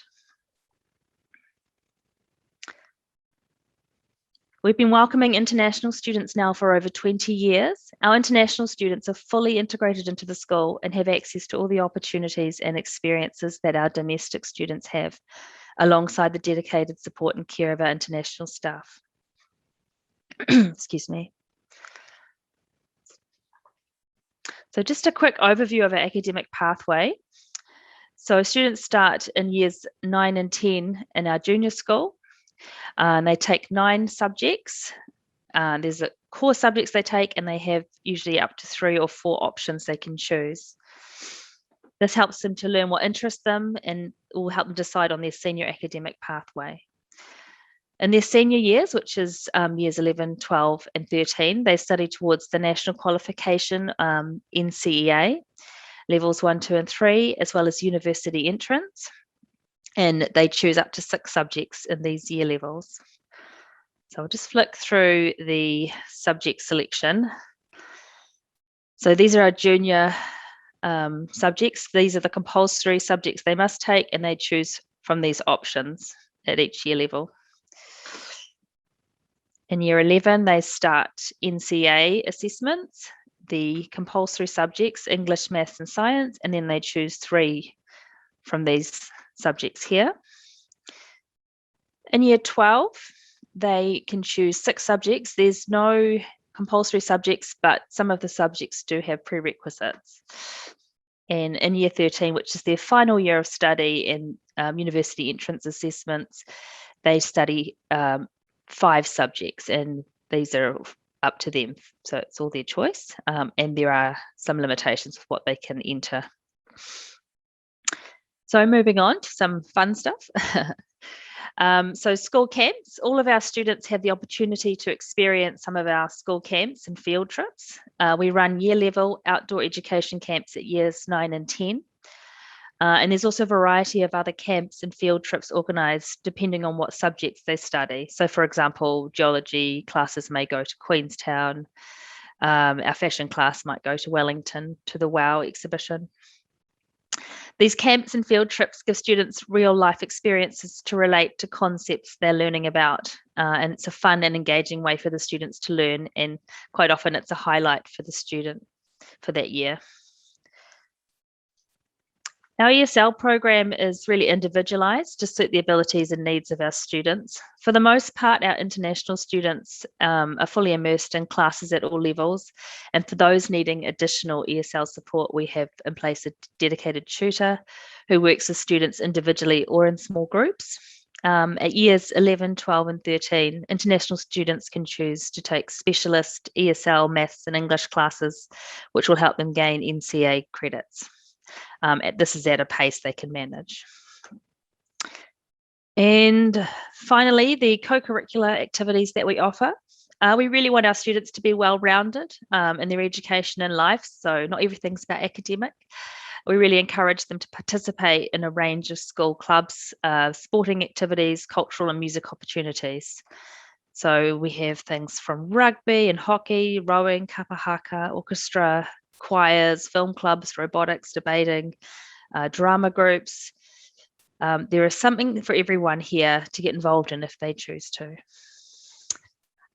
We've been welcoming international students now for over 20 years. Our international students are fully integrated into the school and have access to all the opportunities and experiences that our domestic students have, alongside the dedicated support and care of our international staff. Excuse me. So just a quick overview of our academic pathway. So students start in years 9 and 10 in our junior school. And they take 9 subjects. There's a core subjects they take, and they have usually up to 3 or 4 options they can choose. This helps them to learn what interests them and will help them decide on their senior academic pathway. In their senior years, which is years 11, 12 and 13, they study towards the national qualification NCEA, levels 1, 2 and 3, as well as university entrance. And they choose up to 6 subjects in these year levels. So I'll just flick through the subject selection. So these are our junior subjects. These are the compulsory subjects they must take, and they choose from these options at each year level. In year 11, they start NCEA assessments, the compulsory subjects, English, Maths and Science, and then they choose 3 from these subjects here. In year 12, they can choose 6 subjects. There's no compulsory subjects, but some of the subjects do have prerequisites. And in year 13, which is their final year of study in university entrance assessments, they study 5 subjects, and these are up to them. So it's all their choice. And there are some limitations of what they can enter. So moving on to some fun stuff. So school camps, all of our students have the opportunity to experience some of our school camps and field trips. We run year level outdoor education camps at years 9 and 10. And there's also a variety of other camps and field trips organised depending on what subjects they study. So for example, geology classes may go to Queenstown. Our fashion class might go to Wellington to the WOW exhibition. These camps and field trips give students real life experiences to relate to concepts they're learning about. And it's a fun and engaging way for the students to learn. And quite often it's a highlight for the student for that year. Our ESL program is really individualised to suit the abilities and needs of our students. For the most part, our international students are fully immersed in classes at all levels. And for those needing additional ESL support, we have in place a dedicated tutor who works with students individually or in small groups. At years 11, 12 and 13, international students can choose to take specialist ESL, maths and English classes, which will help them gain NCA credits. This is at a pace they can manage. And finally, the co-curricular activities that we offer. We really want our students to be well-rounded in their education and life, so not everything's about academic. We really encourage them to participate in a range of school clubs, sporting activities, cultural and music opportunities. So we have things from rugby and hockey, rowing, kapahaka, orchestra, choirs, film clubs, robotics, debating, drama groups. There is something for everyone here to get involved in if they choose to.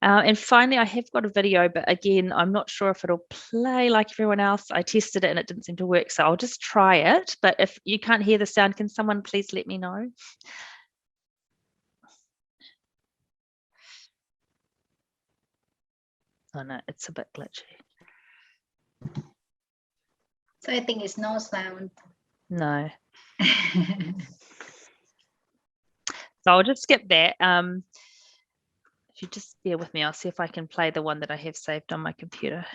And finally, I have got a video, but again, I'm not sure if it'll play like everyone else. I tested it and it didn't seem to work, so I'll just try it. But if you can't hear the sound, can someone please let me know? Oh no, it's a bit glitchy. So I think it's no sound. No. So I'll just skip that. If you just bear with me, I'll see if I can play the one that I have saved on my computer.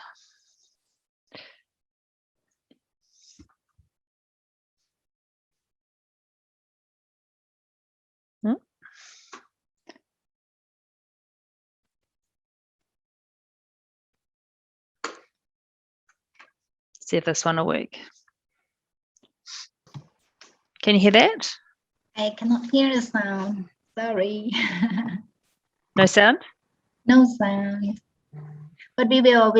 See if this one will work. Can you hear that? I cannot hear the sound. Sorry. No sound? No sound. But we will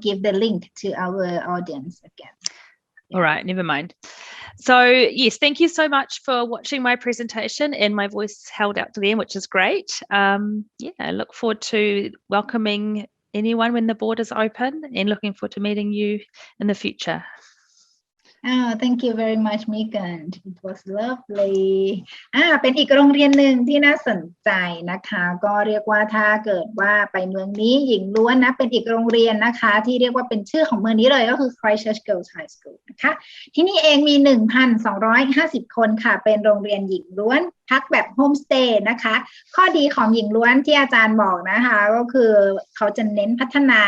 give the link to our audience again. All right, never mind. So yes, thank you so much for watching my presentation, and my voice held out to them, which is great. Yeah, I look forward to welcoming anyone when the borders open and looking forward to meeting you in the future. Oh, thank you very much, Megan. It was lovely. เป็นอีกโรงเรียนหนึ่งที่น่าสนใจนะคะก็เรียกว่าถ้าเกิดว่าไปเมืองนี้หญิงล้วนนะเป็นอีกโรงเรียนนะคะที่เรียกว่าเป็นชื่อของเมืองนี้เลยก็คือ Christchurch Girls High School นะคะที่นี่เองมี 1,250 คนค่ะเป็นโรงเรียนหญิงล้วนพักแบบโฮมสเตย์นะคะข้อดีของหญิงล้วนที่อาจารย์บอกนะคะก็คือเขาจะเน้นพัฒนา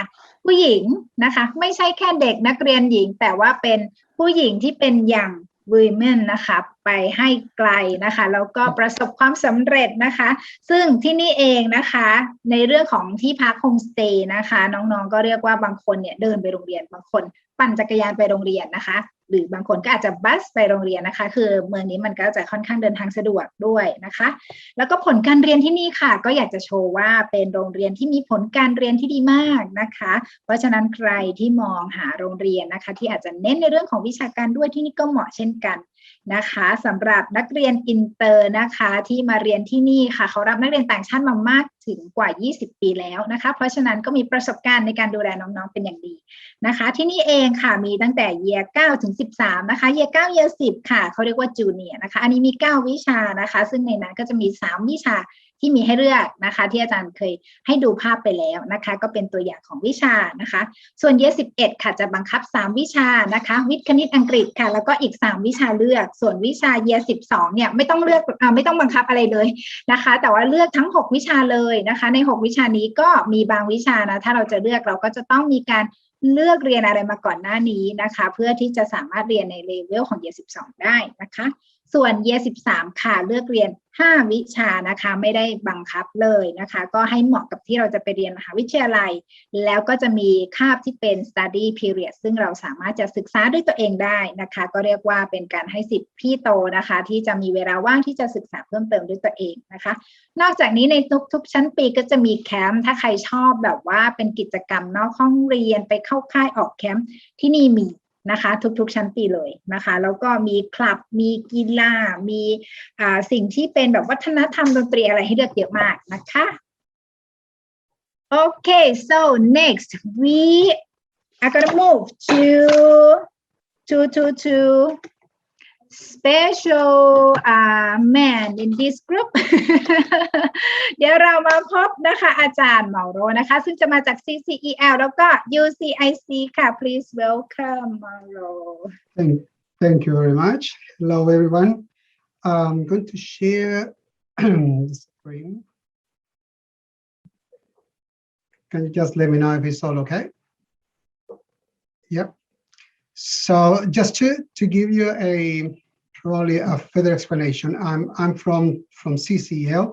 ผู้หญิงนะคะไม่ใช่แค่เด็กนักเรียนหญิงแต่ว่าเป็นผู้หญิงที่เป็นอย่าง women นะคะไปให้ไกลนะคะแล้วก็ประสบความสำเร็จนะคะซึ่งที่นี่เองนะคะในเรื่องของที่พักโฮมสเตย์นะคะน้องๆก็เรียกว่าบางคนเนี่ยเดินไปโรงเรียนบางคนปั่นจักรยานไปโรงเรียนนะคะหรือบางคนก็อาจจะบัสไปโรงเรียนนะคะคือเมืองนี้มันก็จะค่อนข้างเดินทางสะดวกด้วยนะคะแล้วก็ผลการเรียนที่นี่ค่ะก็อยากจะโชว์ว่าเป็นโรงเรียนที่มีผลการเรียนที่ดีมากนะคะเพราะฉะนั้นใครที่มองหาโรงเรียนนะคะที่อาจจะเน้นในเรื่องของวิชาการด้วยที่นี่ก็เหมาะเช่นกันนะคะสำหรับนักเรียนอินเตอร์นะคะที่มาเรียนที่นี่ค่ะเขารับนักเรียนต่างชาติมามากถึงกว่า20ปีแล้วนะคะเพราะฉะนั้นก็มีประสบการณ์ในการดูแลน้องๆเป็นอย่างดีนะคะที่นี่เองค่ะมีตั้งแต่ Year 9 ถึง 13นะคะ Year 9 Year 10ค่ะเขาเรียกว่า Junior นะคะอันนี้มี9วิชานะคะซึ่งในนั้นก็จะมี3วิชาที่มีให้เลือกนะคะที่อาจารย์เคยให้ดูภาพไปแล้วนะคะก็เป็นตัวอย่างของวิชานะคะส่วน Year 11ค่ะจะบังคับ3วิชานะคะวิทย์คณิตอังกฤษค่ะแล้วก็อีก3วิชาเลือกส่วนวิชา Year 12เนี่ยไม่ต้องเลือกไม่ต้องบังคับอะไรเลยนะคะแต่ว่าเลือกทั้ง6วิชาเลยนะคะใน6วิชานี้ก็มีบางวิชานะถ้าเราจะเลือกเราก็จะต้องมีการเลือกเรียนอะไรมาก่อนหน้านี้นะคะเพื่อที่จะสามารถเรียนในเลเวลของ Year 12ได้นะคะส่วน Year 13ค่ะเลือกเรียน5วิชานะคะไม่ได้บังคับเลยนะคะก็ให้เหมาะกับที่เราจะไปเรียนมหาวิทยาลัยแล้วก็จะมีคาบที่เป็น study period ซึ่งเราสามารถจะศึกษาด้วยตัวเองได้นะคะก็เรียกว่าเป็นการให้สิทธิ์พี่โตนะคะที่จะมีเวลาว่างที่จะศึกษาเพิ่มเติมด้วยตัวเองนะคะนอกจากนี้ในทุกชั้นปีก็จะมีแคมป์ถ้าใครชอบแบบว่าเป็นกิจกรรมนอกห้องเรียนไปเข้าค่ายออกแคมป์ที่นี่มี นะคะทุกๆชั้นปีเลยนะคะแล้วก็มีคลับมีกีฬามีสิ่งที่เป็นแบบวัฒนธรรมดนตรีอะไรให้เลือกเยอะมากนะคะ Okay, so next we are gonna move to special man in this group เดี๋ยวเรามาพบนะคะอาจารย์เมาโรนะคะซึ่งจะมาจาก CCEL แล้วก็ UCIC ค่ะ please welcome Mauro. Thank you very much. Hello everyone. I'm going to share the screen. Can you just let me know if it's all okay? Yep. So just to give you probably a further explanation, I'm from CCEL,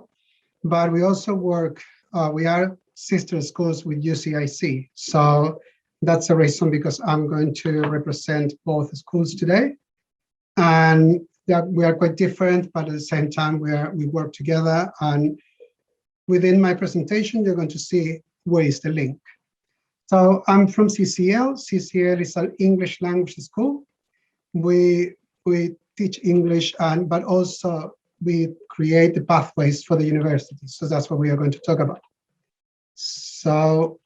but we also work, we are sister schools with UCIC. So that's the reason because I'm going to represent both schools today. And that we are quite different, but at the same time we work together. And within my presentation, you're going to see where is the link. So I'm from CCEL. CCEL is an English language school. We teach English, but also we create the pathways for the university. So that's what we are going to talk about. So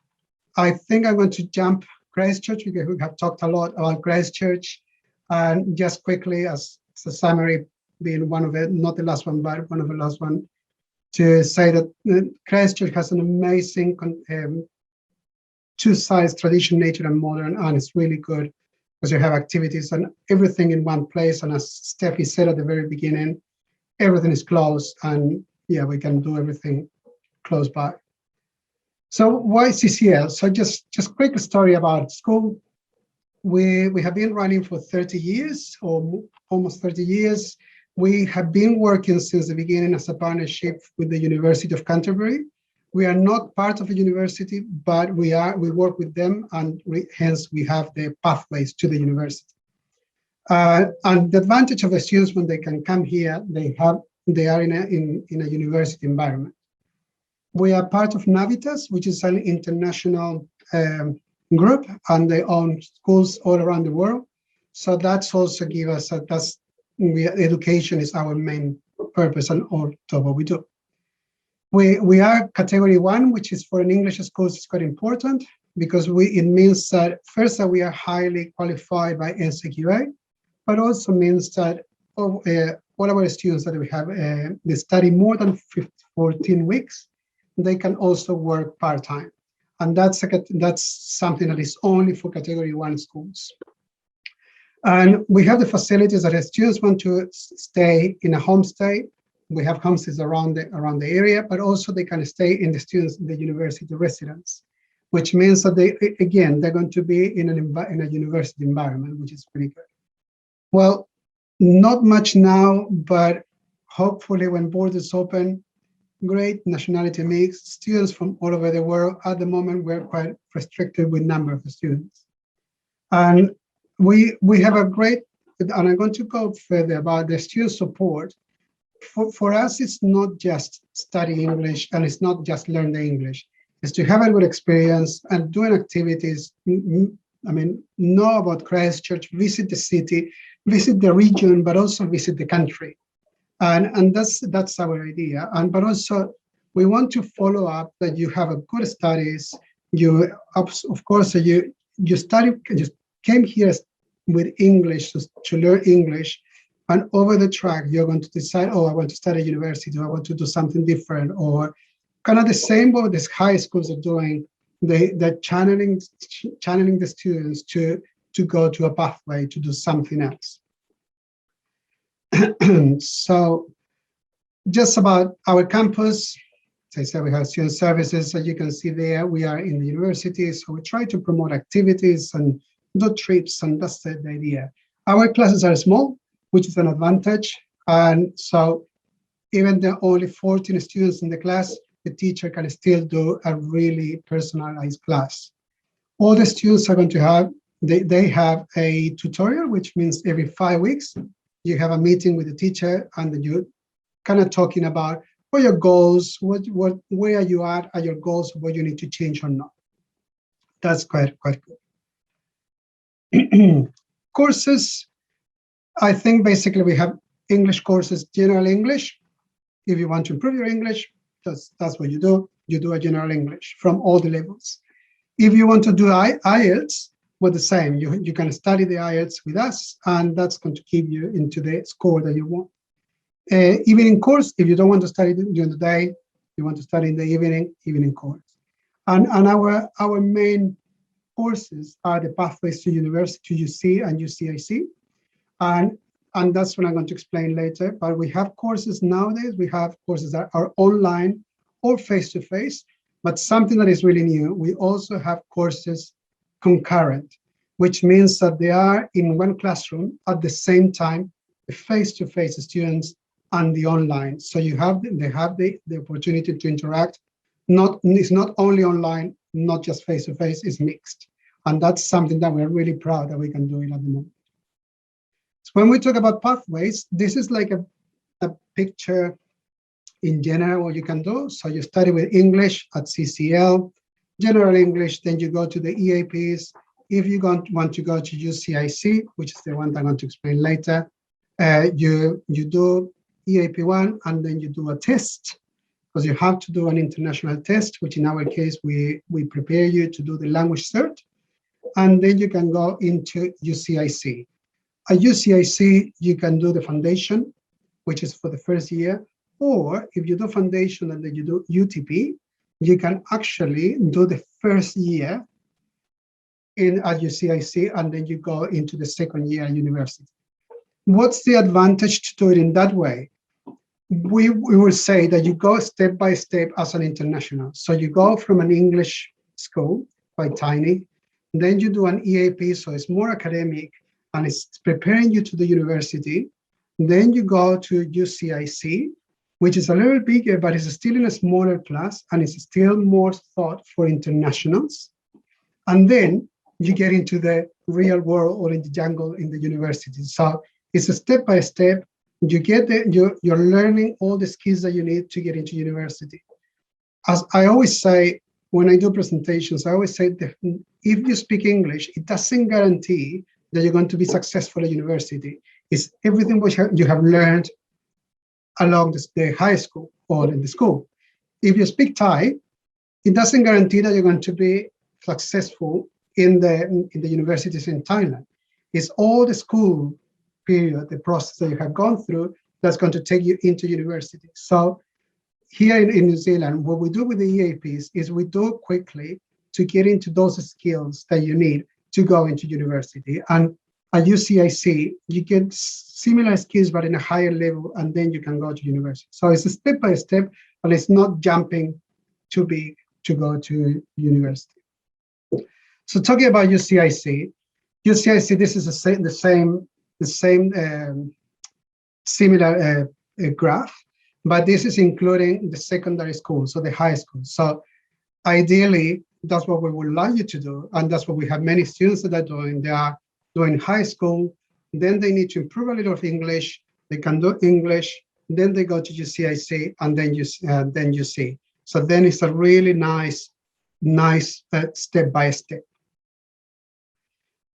I think I'm going to jump Christchurch because we have talked a lot about Christchurch. And just quickly, as a summary, being one of it, not the last one, but one of the last one, to say that Christchurch has an amazing two sides, tradition, nature, and modern, and it's really good because you have activities and everything in one place. And as Stefi said at the very beginning, everything is close, and yeah, we can do everything close by. So why CCEL? So just quick story about school. We have been running for 30 years or almost 30 years. We have been working since the beginning as a partnership with the University of Canterbury. We are not part of a university, but we work with them, and hence we have the pathways to the university. And the advantage of the students when they can come here, they are in a university environment. We are part of Navitas, which is an international group, and they own schools all around the world. So that's also give us education is our main purpose and all of what we do. We are category 1, which is for an English school. It's quite important because it means that first that we are highly qualified by NCQA, but also means that all our students that we have, they study more than 14 weeks. They can also work part-time. And that's something that is only for category 1 schools. And we have the facilities that if students want to stay in a homestay, we have homestays around the area, but also they can stay in the university residence, which means that they're going to be in a university environment, which is pretty good. Well, not much now, but hopefully when borders open, great nationality mix, students from all over the world. At the moment, we're quite restricted with number of students. And we have a great, and I'm going to go further about the student support. For us, it's not just study English and it's not just learn the English. It's to have a good experience and doing activities. I mean, know about Christchurch, visit the city, visit the region, but also visit the country. And that's our idea. But also we want to follow up that you have a good studies. You, of course, you study, you came here with English to learn English. And over the track, you're going to decide, oh, I want to study at university, or I want to do something different, or kind of the same what these high schools are doing. They're channeling the students to go to a pathway to do something else. So just about our campus, as I said, we have student services. As you can see there, we are in the university. So we try to promote activities and do trips, and that's the idea. Our classes are small, which is an advantage. And so even there are only 14 students in the class, the teacher can still do a really personalized class. All the students are going to have, they have a tutorial, which means every 5 weeks, you have a meeting with the teacher and you're kind of talking about what your goals, where you are your goals, what you need to change or not. That's quite good. Courses, I think basically we have English courses, general English. If you want to improve your English, that's what you do. You do a general English from all the levels. If you want to do IELTS, well, the same. You can study the IELTS with us, and that's going to give you into the score that you want. Evening course, if you don't want to study during the day, you want to study in the evening course. And our main courses are the pathways to university, to UC and UCIC. And that's what I'm going to explain later. But we have courses nowadays. We have courses that are online or face-to-face. But something that is really new, we also have courses concurrent, which means that they are in one classroom at the same time, the face-to-face students and the online. So they have the opportunity to interact. It's not only online, not just face-to-face, it's mixed. And that's something that we're really proud that we can do it at the moment. So when we talk about pathways, this is like a picture in general what you can do. So you study with English at CCEL, general English, then you go to the EAPs. If you want to go to UCIC, which is the one that I'm going to explain later, you do EAP 1 and then you do a test, because you have to do an international test, which in our case, we prepare you to do the language cert, and then you can go into UCIC. At UCIC, you can do the foundation, which is for the first year, or if you do foundation and then you do UTP, you can actually do the first year at UCIC, and then you go into the second year at university. What's the advantage to do it in that way? We will say that you go step by step as an international. So you go from an English school, quite tiny, then you do an EAP, so it's more academic, and it's preparing you to the university. Then you go to UCIC, which is a little bigger, but it's still in a smaller class, and it's still more thought for internationals. And then you get into the real world or in the jungle in the university. So it's a step by step. You get you're learning all the skills that you need to get into university. As I always say, when I do presentations, I always say that if you speak English, it doesn't guarantee that you're going to be successful at university. It's everything which you have learned along the high school or in the school. If you speak Thai, it doesn't guarantee that you're going to be successful in the universities in Thailand. It's all the school period, the process that you have gone through, that's going to take you into university. So here in New Zealand, what we do with the EAPs is we do it quickly to get into those skills that you need to go into university. And at UCIC, you get similar skills, but in a higher level, and then you can go to university. So it's a step by step, but it's not jumping too big to go to university. So talking about UCIC, this is the same similar graph, but this is including the secondary school, so the high school. So ideally, that's what we would like you to do, and that's what we have many students that are doing. They are doing high school, then they need to improve a little of English. They can do English, then they go to UCIC, and then UC. So then it's a really nice step by step.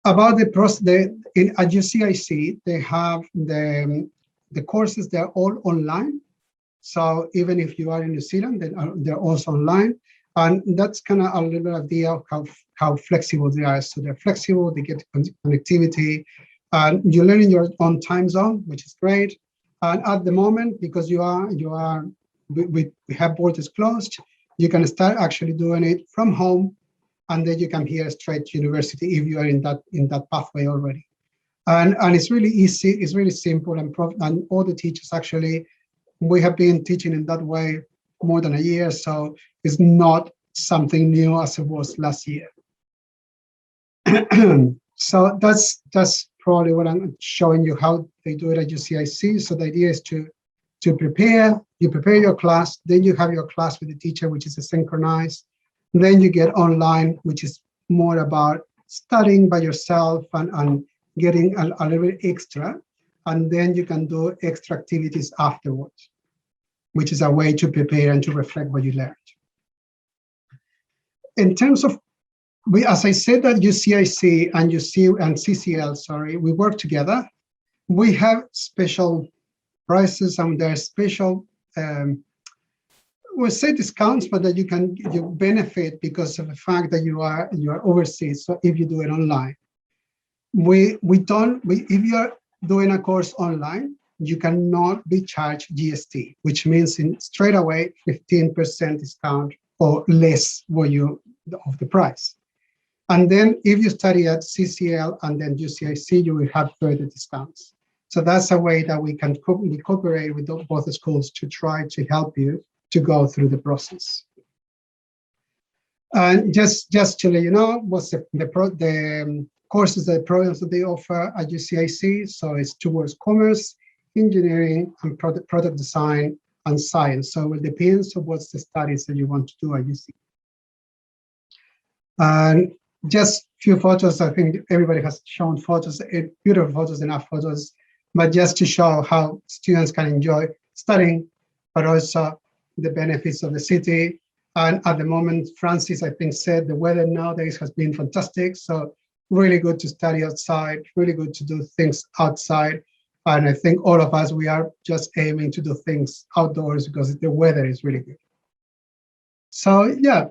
About the process, at UCIC, they have the courses, they're all online. So even if you are in New Zealand, they're also online. And that's kind of a little idea of how flexible they are. So they're flexible, they get connectivity, and you learn in your own time zone, which is great. And at the moment, because we have borders closed, you can start actually doing it from home, and then you come here straight to university if you are in that pathway already. And it's really easy, it's really simple, and all the teachers actually, we have been teaching in that way more than a year, so it's not something new as it was last year. So that's probably what I'm showing you, how they do it at UCIC. So the idea is to prepare your class, then you have your class with the teacher, which is synchronized. Then you get online, which is more about studying by yourself and getting a little bit extra. And then you can do extra activities afterwards, which is a way to prepare and to reflect what you learned. In terms of as I said, that UCIC and CCEL, we work together. We have special prices and there are special, we'll say discounts, but that you benefit because of the fact that you are overseas. So if you do it online, if you are doing a course online, you cannot be charged GST, which means straight away 15% discount or less of the price. And then if you study at CCEL and then UCIC, you will have further discounts. So that's a way that we can cooperate with both the schools to try to help you to go through the process. And just to let you know, what's the courses, the programs that they offer at UCIC. So it's towards commerce, engineering, and product design and science. So it depends on what's the studies that you want to do at UC. And just few photos. I think everybody has shown photos, beautiful photos, enough photos, but just to show how students can enjoy studying, but also the benefits of the city. And at the moment, Francis, I think, said the weather nowadays has been fantastic. So really good to study outside, really good to do things outside. And I think all of us, we are just aiming to do things outdoors because the weather is really good. So yeah,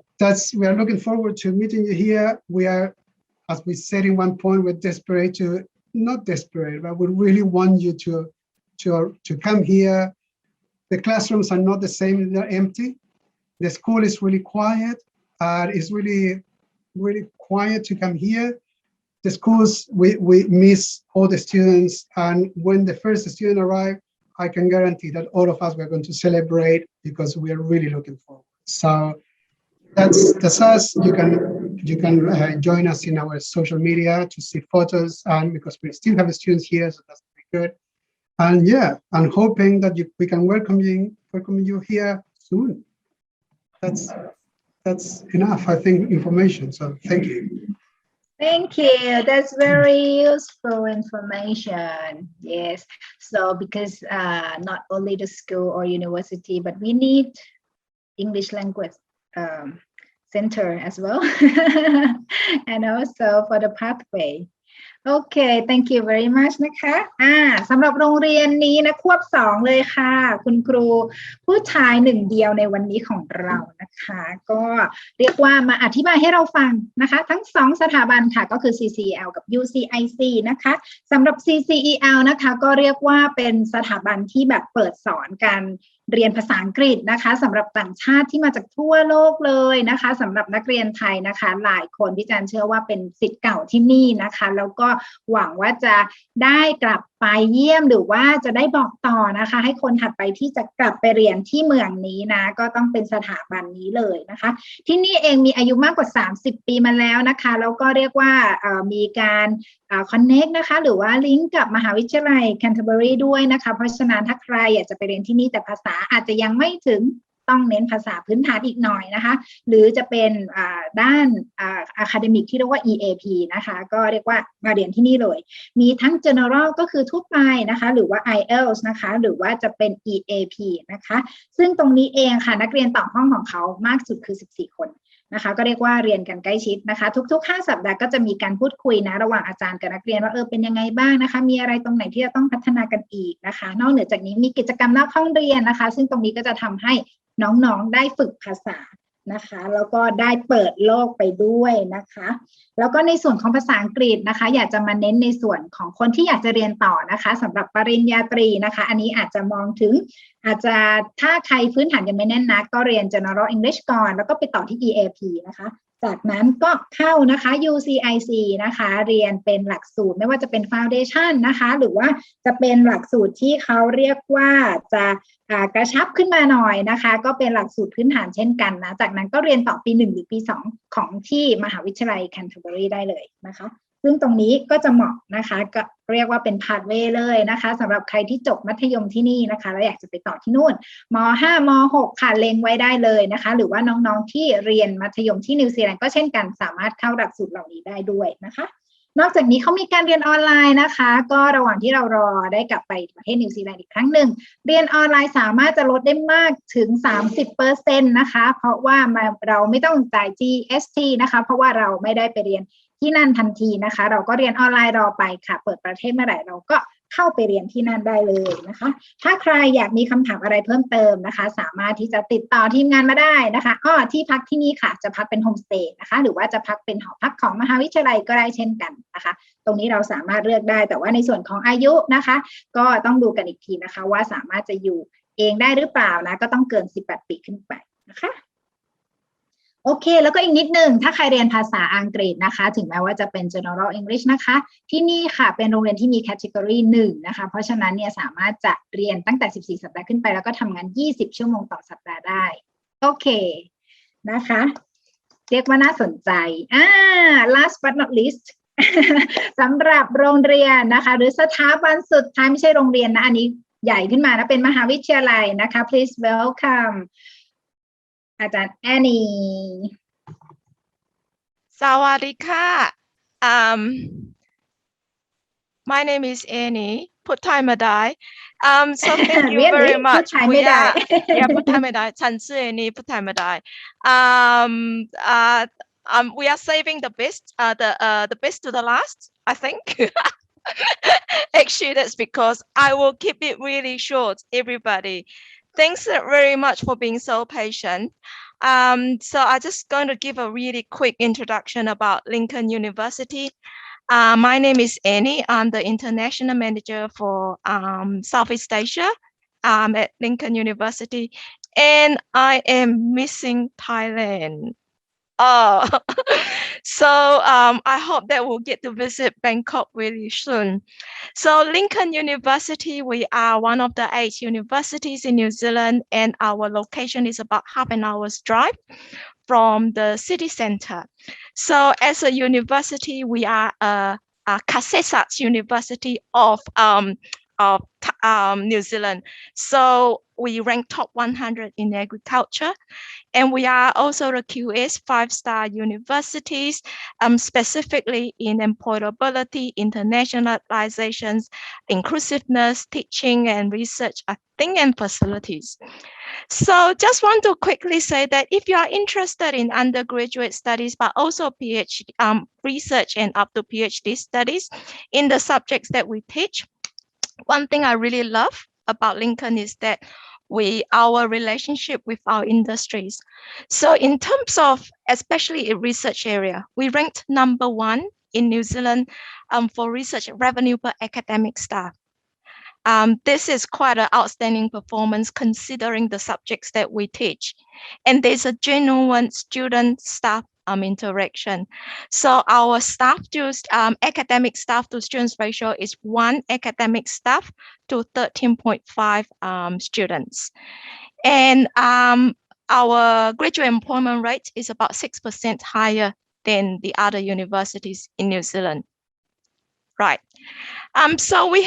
we are looking forward to meeting you here. We are, as we said in one point, we're not desperate, but we really want you to come here. The classrooms are not the same, they're empty. The school is really quiet. It's really, really quiet to come here. The schools, we miss all the students. And when the first student arrive, I can guarantee that all of us were going to celebrate because we are really looking forward. So that's us. You can join us in our social media to see photos, and because we still have students here, so that's pretty good. And yeah, I'm hoping that we can welcome you here soon. That's enough, I think, information. So thank you. Thank you. That's very useful information. Yes. So because not only the school or university, but we need English language center as well, and also for the pathway. Okay, thank you very much นะคะสำหรับโรงเรียนนี้นะควบ2เลยค่ะคุณครูผู้ชาย1เดียวในวันนี้ของเรานะคะก็เรียกว่ามาอธิบายให้เราฟังนะคะทั้ง2สถาบันค่ะก็คือ CCEL กับ UCIC นะคะสำหรับ CCEL นะคะก็เรียกว่าเป็นสถาบันที่แบบเปิดสอนการเรียนภาษาอังกฤษนะคะสำหรับต่างชาติที่มาจากทั่วโลกเลยนะคะสำหรับนักเรียนไทยนะคะหลายคนที่จันเชื่อว่าเป็นศิษย์เก่าที่นี่นะคะแล้วก็หวังว่าจะได้กลับไปเยี่ยมหรือว่าจะได้บอกต่อนะคะให้คนถัดไปที่จะกลับไปเรียนที่เมืองนี้นะก็ต้องเป็นสถาบันนี้เลยนะคะที่นี่เองมีอายุมากกว่า30ปีมาแล้วนะคะแล้วก็เรียกว่ามีการconnect นะคะหรือว่าลิงก์กับมหาวิทยาลัยแคนเทอร์เบอรีด้วยนะคะเพราะฉะนั้นถ้าใครอยากจะไปเรียนที่นี่แต่ภาษาอาจจะยังไม่ถึงต้องเน้นภาษาพื้นฐานอีกหน่อยนะคะหรือจะเป็นด้านacademic ที่เรียกว่า EAP นะคะก็เรียกว่ามาเรียนที่นี่เลยมีทั้ง general ก็คือทั่วไปนะคะหรือว่า IELTS นะคะหรือว่าจะเป็น EAP นะคะซึ่งตรงนี้เองค่ะนักเรียนต่อห้องของเขามากสุดคือ14คนนะคะก็เรียกว่าเรียนกันใกล้ชิดนะคะทุกๆ5สัปดาห์ก็จะมีการพูดคุยนะระหว่างอาจารย์กับนักเรียนว่าเป็นยังไงบ้างนะคะมีอะไรตรงไหนที่จะต้องพัฒนากันอีกนะคะนอกเหนือจากนี้มีกิจกรรมนอกห้องเรียนนะคะซึ่งตรงนี้ก็จะทำให้น้องๆได้ฝึกภาษานะคะแล้วก็ได้เปิดโลกไปด้วยนะคะแล้วก็ในส่วนของภาษาอังกฤษนะคะอยากจะมาเน้นในส่วนของคนที่อยากจะเรียนต่อนะคะสำหรับปริญญาตรีนะคะอันนี้อาจจะมองถึงอาจจะถ้าใครพื้นฐานยังไม่แน่นนักก็เรียน General English ก่อนแล้วก็ไปต่อที่ EAP นะคะจากนั้นก็เข้านะคะ UCIC นะคะเรียนเป็นหลักสูตรไม่ว่าจะเป็น Foundation นะคะหรือว่าจะเป็นหลักสูตรที่เขาเรียกว่าจะกระชับขึ้นมาหน่อยนะคะก็เป็นหลักสูตรพื้นฐานเช่นกันนะจากนั้นก็เรียนต่อปี1หรือปี2ของที่มหาวิทยาลัยแคนเทอร์เบอรีได้เลยนะคะซึ่งตรงนี้ก็จะเหมาะนะคะก็เรียกว่าเป็นพาธเวย์เลยนะคะสำหรับใครที่จบมัธยมที่นี่นะคะแล้วอยากจะไปต่อที่นู่นม.5 ม.6 ค่ะเล็งไว้ได้เลยนะคะหรือว่าน้องๆที่เรียนมัธยมที่นิวซีแลนด์ก็เช่นกันสามารถเข้าหลักสูตรเหล่านี้ได้ด้วยนะคะ นอกจากนี้เขามีการเรียนออนไลน์นะคะก็ระหว่างที่เรารอได้กลับไปประเทศนิวซีแลนด์อีกครั้งหนึ่งเรียนออนไลน์สามารถจะลดได้มากถึง 30% นะคะเพราะว่าเราไม่ต้องจ่าย GST นะคะเพราะว่าเราไม่ได้ไปเรียนที่นั่นทันทีนะคะเราก็เรียนออนไลน์รอไปค่ะเปิดประเทศเมื่อไหร่เราก็เข้าไปเรียนที่นั่นได้เลยนะคะถ้าใครอยากมีคำถามอะไรเพิ่มเติมนะคะสามารถที่จะติดต่อทีมงานมาได้นะคะที่พักที่นี่ค่ะจะพักเป็นโฮมสเตย์นะคะหรือว่าจะพักเป็นหอพักของมหาวิทยาลัยก็ได้เช่นกันนะคะตรงนี้เราสามารถเลือกได้แต่ว่าในส่วนของอายุนะคะก็ต้องดูกันอีกทีนะคะว่าสามารถจะอยู่เองได้หรือเปล่านะก็ต้องเกิน18 ปีขึ้นไปนะคะโอเคแล้วก็อีกนิดนึงถ้าใครเรียนภาษาอังกฤษนะคะถึงแม้ว่าจะเป็น General English นะคะที่นี่ค่ะเป็นโรงเรียนที่มี Category 1นะคะเพราะฉะนั้นเนี่ยสามารถจะเรียนตั้งแต่14 สัปดาห์ขึ้นไปแล้วก็ทำงาน20 ชั่วโมงต่อสัปดาห์ได้โอเคนะคะเรียกว่าน่าสนใจlast but not least สำหรับโรงเรียนนะคะหรือสถาบันสุดท้ายไม่ใช่โรงเรียนนะอันนี้ใหญ่ขึ้นมานะเป็นมหาวิทยาลัยนะคะ please welcome อาจารย์แอนนี่สวัสดีค่ะ my name is Annie พูดไทยไม่ได้ so thank you very much พูดไทยไม่ได้ พูดไทยไม่ได้ฉันชื่อ Annie พูดไทยไม่ได้ we are saving the best the best to the last I think actually that's because I will keep it really short everybody thanks very much for being so patient. So I'm just going to give a really quick introduction about Lincoln University. My name is Annie. I'm the International Manager for Southeast Asia at Lincoln University. And I am missing Thailand. So I hope that we'll get to visit Bangkok really soon. So Lincoln University, we are one of the 8 universities in New Zealand, and our location is about half an hour's drive from the city center. So as a university, we are a Kasesat University of New Zealand. So we rank top 100 in agriculture, and we are also the QS 5-star universities, specifically in employability, internationalizations, inclusiveness, teaching and research, I think, and facilities. So just want to quickly say that if you are interested in undergraduate studies, but also PhD research and up to PhD studies in the subjects that we teach, one thing I really love about Lincoln is that our relationship with our industries. So in terms of, especially in research area, we ranked number 1 in New Zealand for research revenue per academic staff. This is quite an outstanding performance considering the subjects that we teach. And there's a genuine student-staff interaction. So our staff to academic staff to students ratio is 1 academic staff to 13.5 students. And our graduate employment rate is about 6% higher than the other universities in New Zealand. Right. So we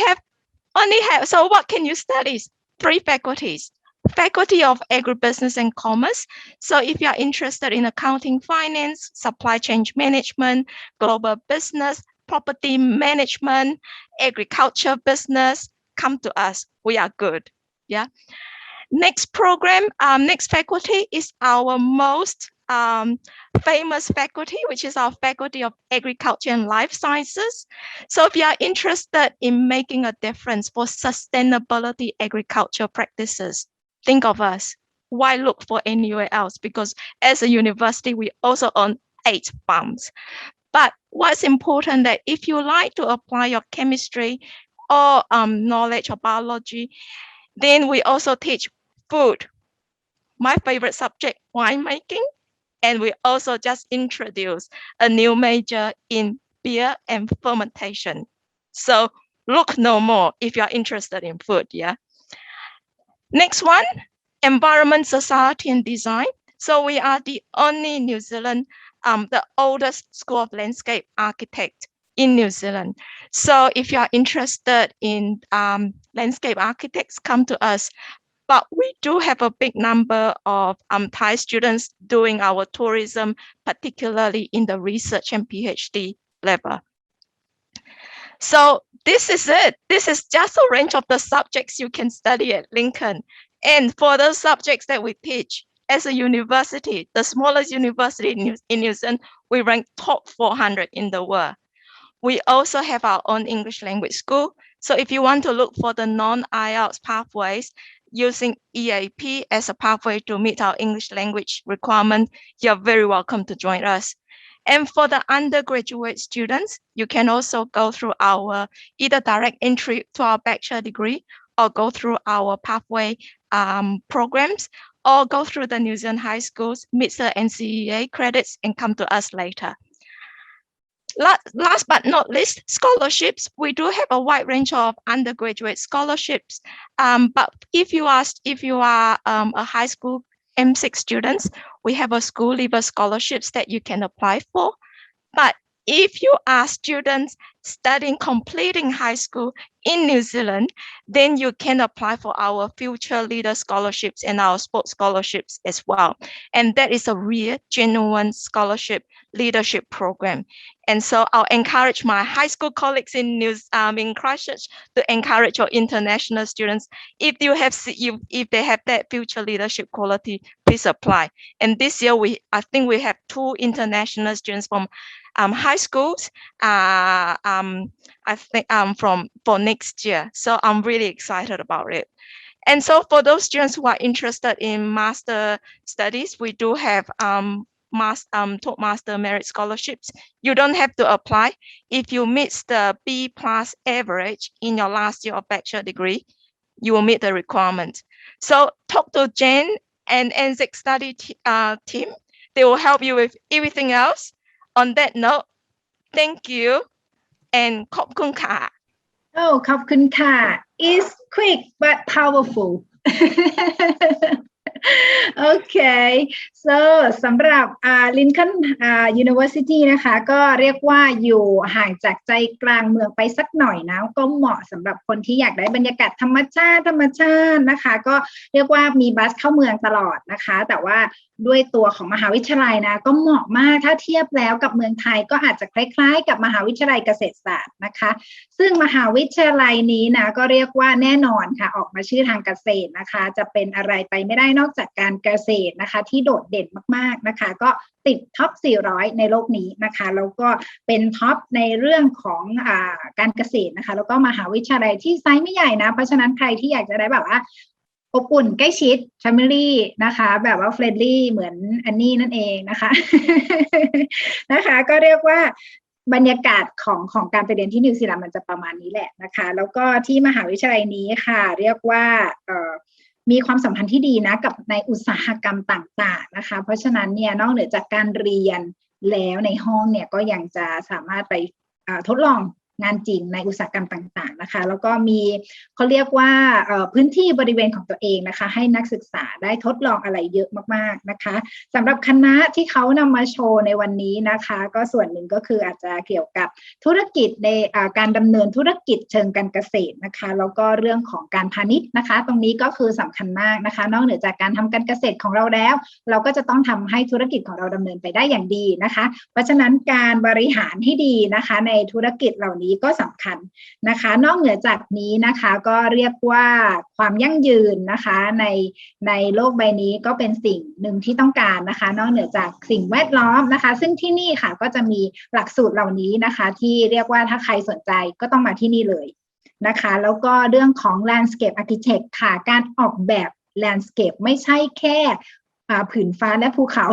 so what can you study? 3 faculties. Faculty of Agribusiness and Commerce. So if you are interested in accounting, finance, supply chain management, global business, property management, agriculture business, come to us. We are good. Yeah. Next program, next faculty is our most famous faculty, which is our Faculty of Agriculture and Life Sciences. So if you are interested in making a difference for sustainability agriculture practices, think of us. Why look for anywhere else? Because as a university, we also own 8 farms. But what's important that if you like to apply your chemistry or knowledge of biology, then we also teach food. My favorite subject, winemaking. And we also just introduced a new major in beer and fermentation. So look no more if you're interested in food, yeah? Next one, environment, society, and design. So we are the only New Zealand, the oldest school of landscape architect in New Zealand. So if you are interested in landscape architects, come to us. But we do have a big number of Thai students doing our tourism, particularly in the research and PhD level. So this is it. This is just a range of the subjects you can study at Lincoln. And for those subjects that we teach as a university, the smallest university in New Zealand, we rank top 400 in the world. We also have our own English language school. So if you want to look for the non-IELTS pathways using EAP as a pathway to meet our English language requirement, you're very welcome to join us. And for the undergraduate students, you can also go through our either direct entry to our bachelor degree or go through our pathway programs or go through the New Zealand high schools, meet the NCEA credits and come to us later. Last but not least, scholarships. We do have a wide range of undergraduate scholarships. But if you are a high school M6 students, we have a school leaver scholarships that you can apply for. But if you are students studying, completing high school in New Zealand, then you can apply for our future leader scholarships and our sports scholarships as well. And that is a real, genuine scholarship leadership program. And so I'll encourage my high school colleagues in Christchurch to encourage your international students. If they have that future leadership quality, please apply. And this year, I think we have 2 international students from high schools. I think for next year. So I'm really excited about it. And so for those students who are interested in master studies, we do have top master merit scholarships. You don't have to apply. If you meet the B+ average in your last year of bachelor degree, you will meet the requirement. So talk to Jen and NZEC study team. They will help you with everything else. On that note, thank you and ขอบคุณค่ะ Oh ขอบคุณค่ะ is quick but powerful Okay so สำหรับLincoln University นะคะก็เรียกว่าอยู่ห่างจากใจกลางเมืองไปสักหน่อยนะก็เหมาะสำหรับคนที่อยากได้บรรยากาศธรรมชาตินะคะก็เรียกว่ามีบัสเข้าเมืองตลอดนะคะแต่ว่าด้วยตัวของมหาวิทยาลัยนะก็เหมาะมากถ้าเทียบแล้วกับเมืองไทยก็อาจจะคล้ายๆกับมหาวิทยาลัยเกษตรศาสตร์นะคะซึ่งมหาวิทยาลัยนี้นะก็เรียกว่าแน่นอนค่ะออกมาชื่อทางเกษตรนะคะจะเป็นอะไรไปไม่ได้นอกจากการเกษตรนะคะที่โดดเด่นมากๆนะคะก็ติดท็อป400ในโลกนี้นะคะแล้วก็เป็นท็อปในเรื่องของการเกษตรนะคะแล้วก็มหาวิทยาลัยที่ไซส์ไม่ใหญ่นะเพราะฉะนั้นใครที่อยากจะได้แบบว่าอบอุ่นใกล้ชิด family นะคะแบบว่า friendly เหมือนอันนี้นั่นเองนะคะ นะคะก็เรียกว่าบรรยากาศของการไปเรียนที่นิวซีแลนด์มันจะประมาณนี้แหละนะคะแล้วก็ที่มหาวิทยาลัยนี้ค่ะเรียกว่ามีความสัมพันธ์ที่ดีนะกับในอุตสาหกรรมต่างๆนะคะเพราะฉะนั้นเนี่ยนอกเหนือจากการเรียนแล้วในห้องเนี่ยก็ยังจะสามารถไปทดลองงานจริงในอุตสาหกรรมต่างๆนะคะแล้วก็มีเขาเรียกว่าพื้นที่บริเวณของตัวเองนะคะให้นักศึกษาได้ทดลองอะไรเยอะมากๆนะคะสำหรับคณะที่เขานำมาโชว์ในวันนี้นะคะก็ส่วนหนึ่งก็คืออาจจะเกี่ยวกับธุรกิจในการดำเนินธุรกิจเชิงการเกษตรนะคะแล้วก็เรื่องของการพาณิชย์นะคะตรงนี้ก็คือสำคัญมากนะคะนอกเหนือจากการทำการเกษตรของเราแล้วเราก็จะต้องทำให้ธุรกิจของเราดำเนินไปได้อย่างดีนะคะเพราะฉะนั้นการบริหารที่ดีนะคะในธุรกิจเหล่านี้ก็สำคัญนะคะนอกเหนือจากนี้นะคะก็เรียกว่าความยั่งยืนนะคะในโลกใบนี้ก็เป็นสิ่งหนึ่งที่ต้องการนะคะนอกเหนือจากสิ่งแวดล้อมนะคะซึ่งที่นี่ค่ะก็จะมีหลักสูตรเหล่านี้นะคะที่เรียกว่าถ้าใครสนใจก็ต้องมาที่นี่เลยนะคะแล้วก็เรื่องของ landscape architect ค่ะการออกแบบ landscape ไม่ใช่แค่ผืนฟ้าและภูเขา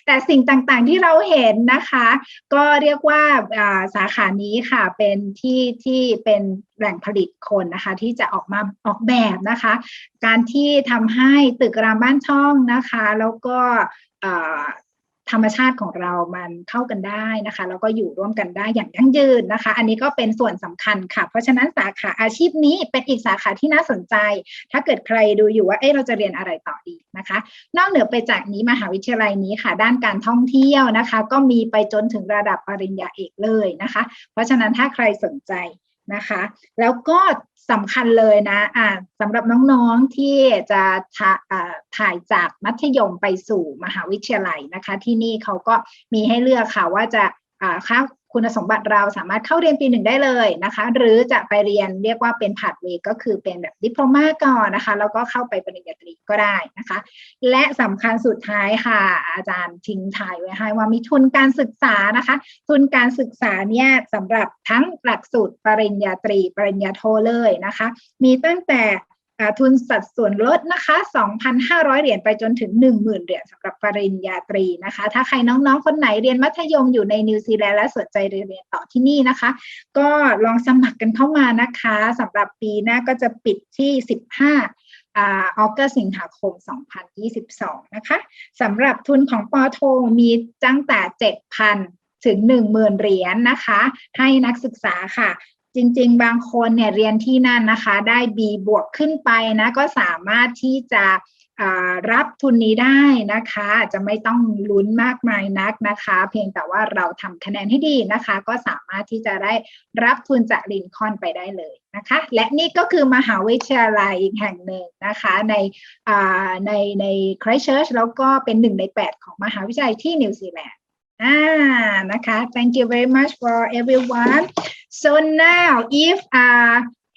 แต่สิ่งต่างๆที่เราเห็นนะคะก็เรียกว่าสาขานี้ค่ะเป็นที่เป็นแหล่งผลิตคนนะคะที่จะออกแบบนะคะการที่ทำให้ตึกรามบ้านช่องนะคะแล้วก็ธรรมชาติของเรามันเข้ากันได้นะคะแล้วก็อยู่ร่วมกันได้อย่างยั่งยืนนะคะอันนี้ก็เป็นส่วนสำคัญค่ะเพราะฉะนั้นสาขาอาชีพนี้เป็นอีกสาขาที่น่าสนใจถ้าเกิดใครดูอยู่ว่าเราจะเรียนอะไรต่อดีนะคะนอกเหนือไปจากนี้มหาวิทยาลัยนี้ค่ะด้านการท่องเที่ยวนะคะก็มีไปจนถึงระดับปริญญาเอกเลยนะคะเพราะฉะนั้นถ้าใครสนใจนะคะแล้วก็สำคัญเลยนะสำหรับน้องๆที่จะถ่ายจากมัธยมไปสู่มหาวิทยาลัยนะคะที่นี่เขาก็มีให้เลือกค่ะว่าจะค คุณสมบัติเราสามารถเข้าเรียนปี 1ได้เลยนะคะหรือจะไปเรียนเรียกว่าเป็นพาธเวย์ก็คือเป็นแบบดิโพลมาก่อนนะคะแล้วก็เข้าไปปริญญาตรีก็ได้นะคะและสำคัญสุดท้ายค่ะอาจารย์ทิ้งท้ายไว้ให้ว่ามีทุนการศึกษานะคะทุนการศึกษาเนี่ยสำหรับทั้งหลักสูตรปริญญาตรีปริญญาโทเลยนะคะมีตั้งแต่ทุนสัดส่วนลดนะคะ 2,500 เหรียญไปจนถึง 10,000 เหรียญสำหรับปริญญาตรีนะคะถ้าใครน้องๆคนไหนเรียนมัธยมอยู่ในนิวซีแลนด์และสนใจเรียนต่อที่นี่นะคะก็ลองสมัครกันเข้ามานะคะสำหรับปีหน้าก็จะปิดที่15ออกัสสิงหาคม 2022 นะคะสำหรับทุนของป.โทมีตั้งแต่ 7,000 ถึง 10,000 เหรียญนะคะให้นักศึกษาค่ะจริงๆบางคนเนี่ยเรียนที่นั่นนะคะได้ B บวกขึ้นไปนะก็สามารถที่จะรับทุนนี้ได้นะคะจะไม่ต้องลุ้นมากมายนักนะคะเพียงแต่ว่าเราทำคะแนนให้ดีนะคะก็สามารถที่จะได้รับทุนจากลินคอล์นไปได้เลยนะคะและนี่ก็คือมหาวิทยาลัยอีกแห่งหนึ่งนะคะใน Christchurch แล้วก็เป็น1 ใน 8ของมหาวิทยาลัยที่นิวซีแลนด์นะคะ thank you very much for everyone so now if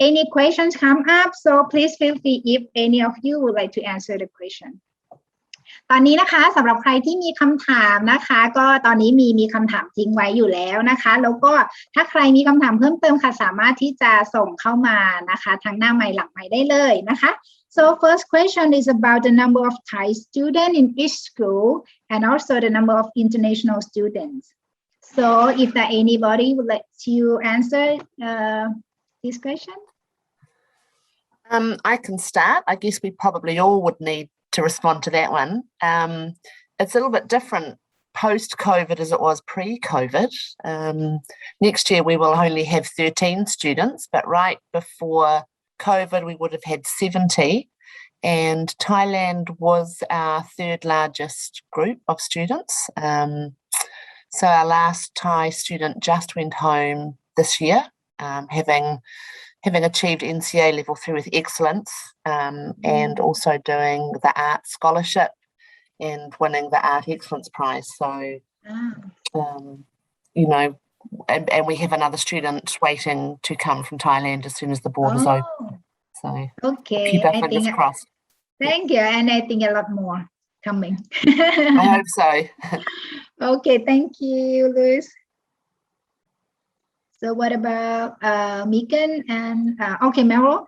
any questions come up so please feel free if any of you would like to answer the question ตอนนี้นะคะสำหรับใครที่มีคำถามนะคะก็ตอนนี้มีคำถามทิ้งไว้อยู่แล้วนะคะแล้วก็ถ้าใครมีคำถามเพิ่มเติมค่ะสามารถที่จะส่งเข้ามานะคะทางหน้าไมค์หลังไมค์ได้เลยนะคะ So first question is about the number of Thai students in each school and also the number of international students. So if there anybody would like to answer this question? I can start. I guess we probably all would need to respond to that one. It's a little bit different post-COVID as it was pre-COVID. Next year we will only have 13 students, but right before COVID we would have had 70, and Thailand was our third largest group of students. So our last Thai student just went home this year, having achieved NCA level 3 with excellence, and also doing the art scholarship and winning the art excellence prize. So, you know, and we have another student waiting to come from Thailand as soon as the borders open. So, okay, keep our fingers crossed. Thank you, and I think a lot more coming. I hope so. Okay, thank you, Louise. So what about Megan and okay, Mauro?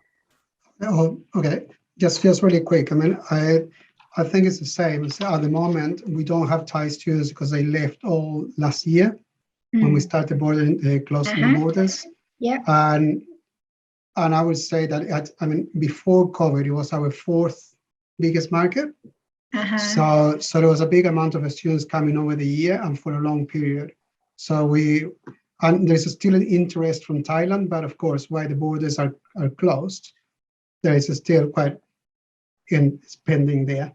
Oh, okay, just really quick. I mean, I think it's the same. So at the moment, we don't have Thai students because they left all last year when we started closing the borders. Yeah. And I would say that before COVID, it was our 4th biggest market. So there was a big amount of students coming over the year and for a long period. So and there's still an interest from Thailand, but of course, while the borders are closed, there is still quite in spending there.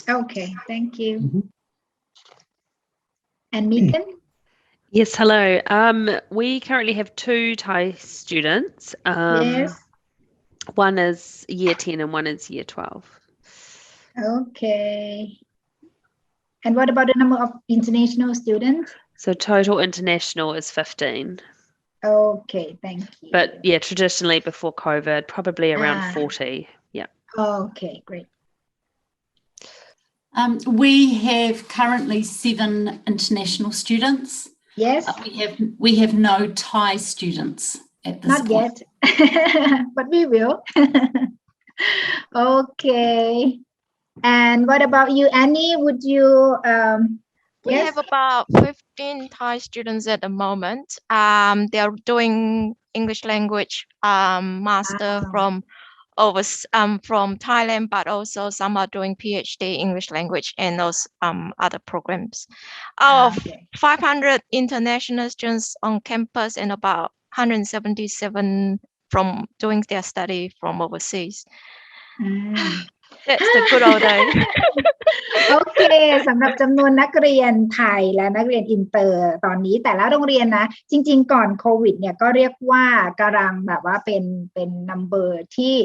Okay, thank you. And Megan? Yes, hello. We currently have 2 Thai students. Yes. One is year 10 and one is year 12. Okay. And what about the number of international students? So total international is 15. Okay, thank you. But yeah, traditionally before COVID, probably around 40. Yeah. Okay, great. We have currently 7 international students. Yes. We have no Thai students at this point. Not yet, but we will. Okay. And what about you, Annie? Would you? We have about 15 Thai students at the moment. They are doing English language master from Thailand, but also some are doing PhD English language and those other programs. Out of 500 international students on campus and about 177 from doing their study from overseas. That's the good old day. โอเคสำหรับจำนวนนักเรียนไทยและนักเรียนอินเตอร์ตอนนี้แต่ละโรงเรียนนะจริงๆก่อนโควิดเนี่ยก็เรียกว่ากำลังแบบว่าเป็นนัมเบอร์ที่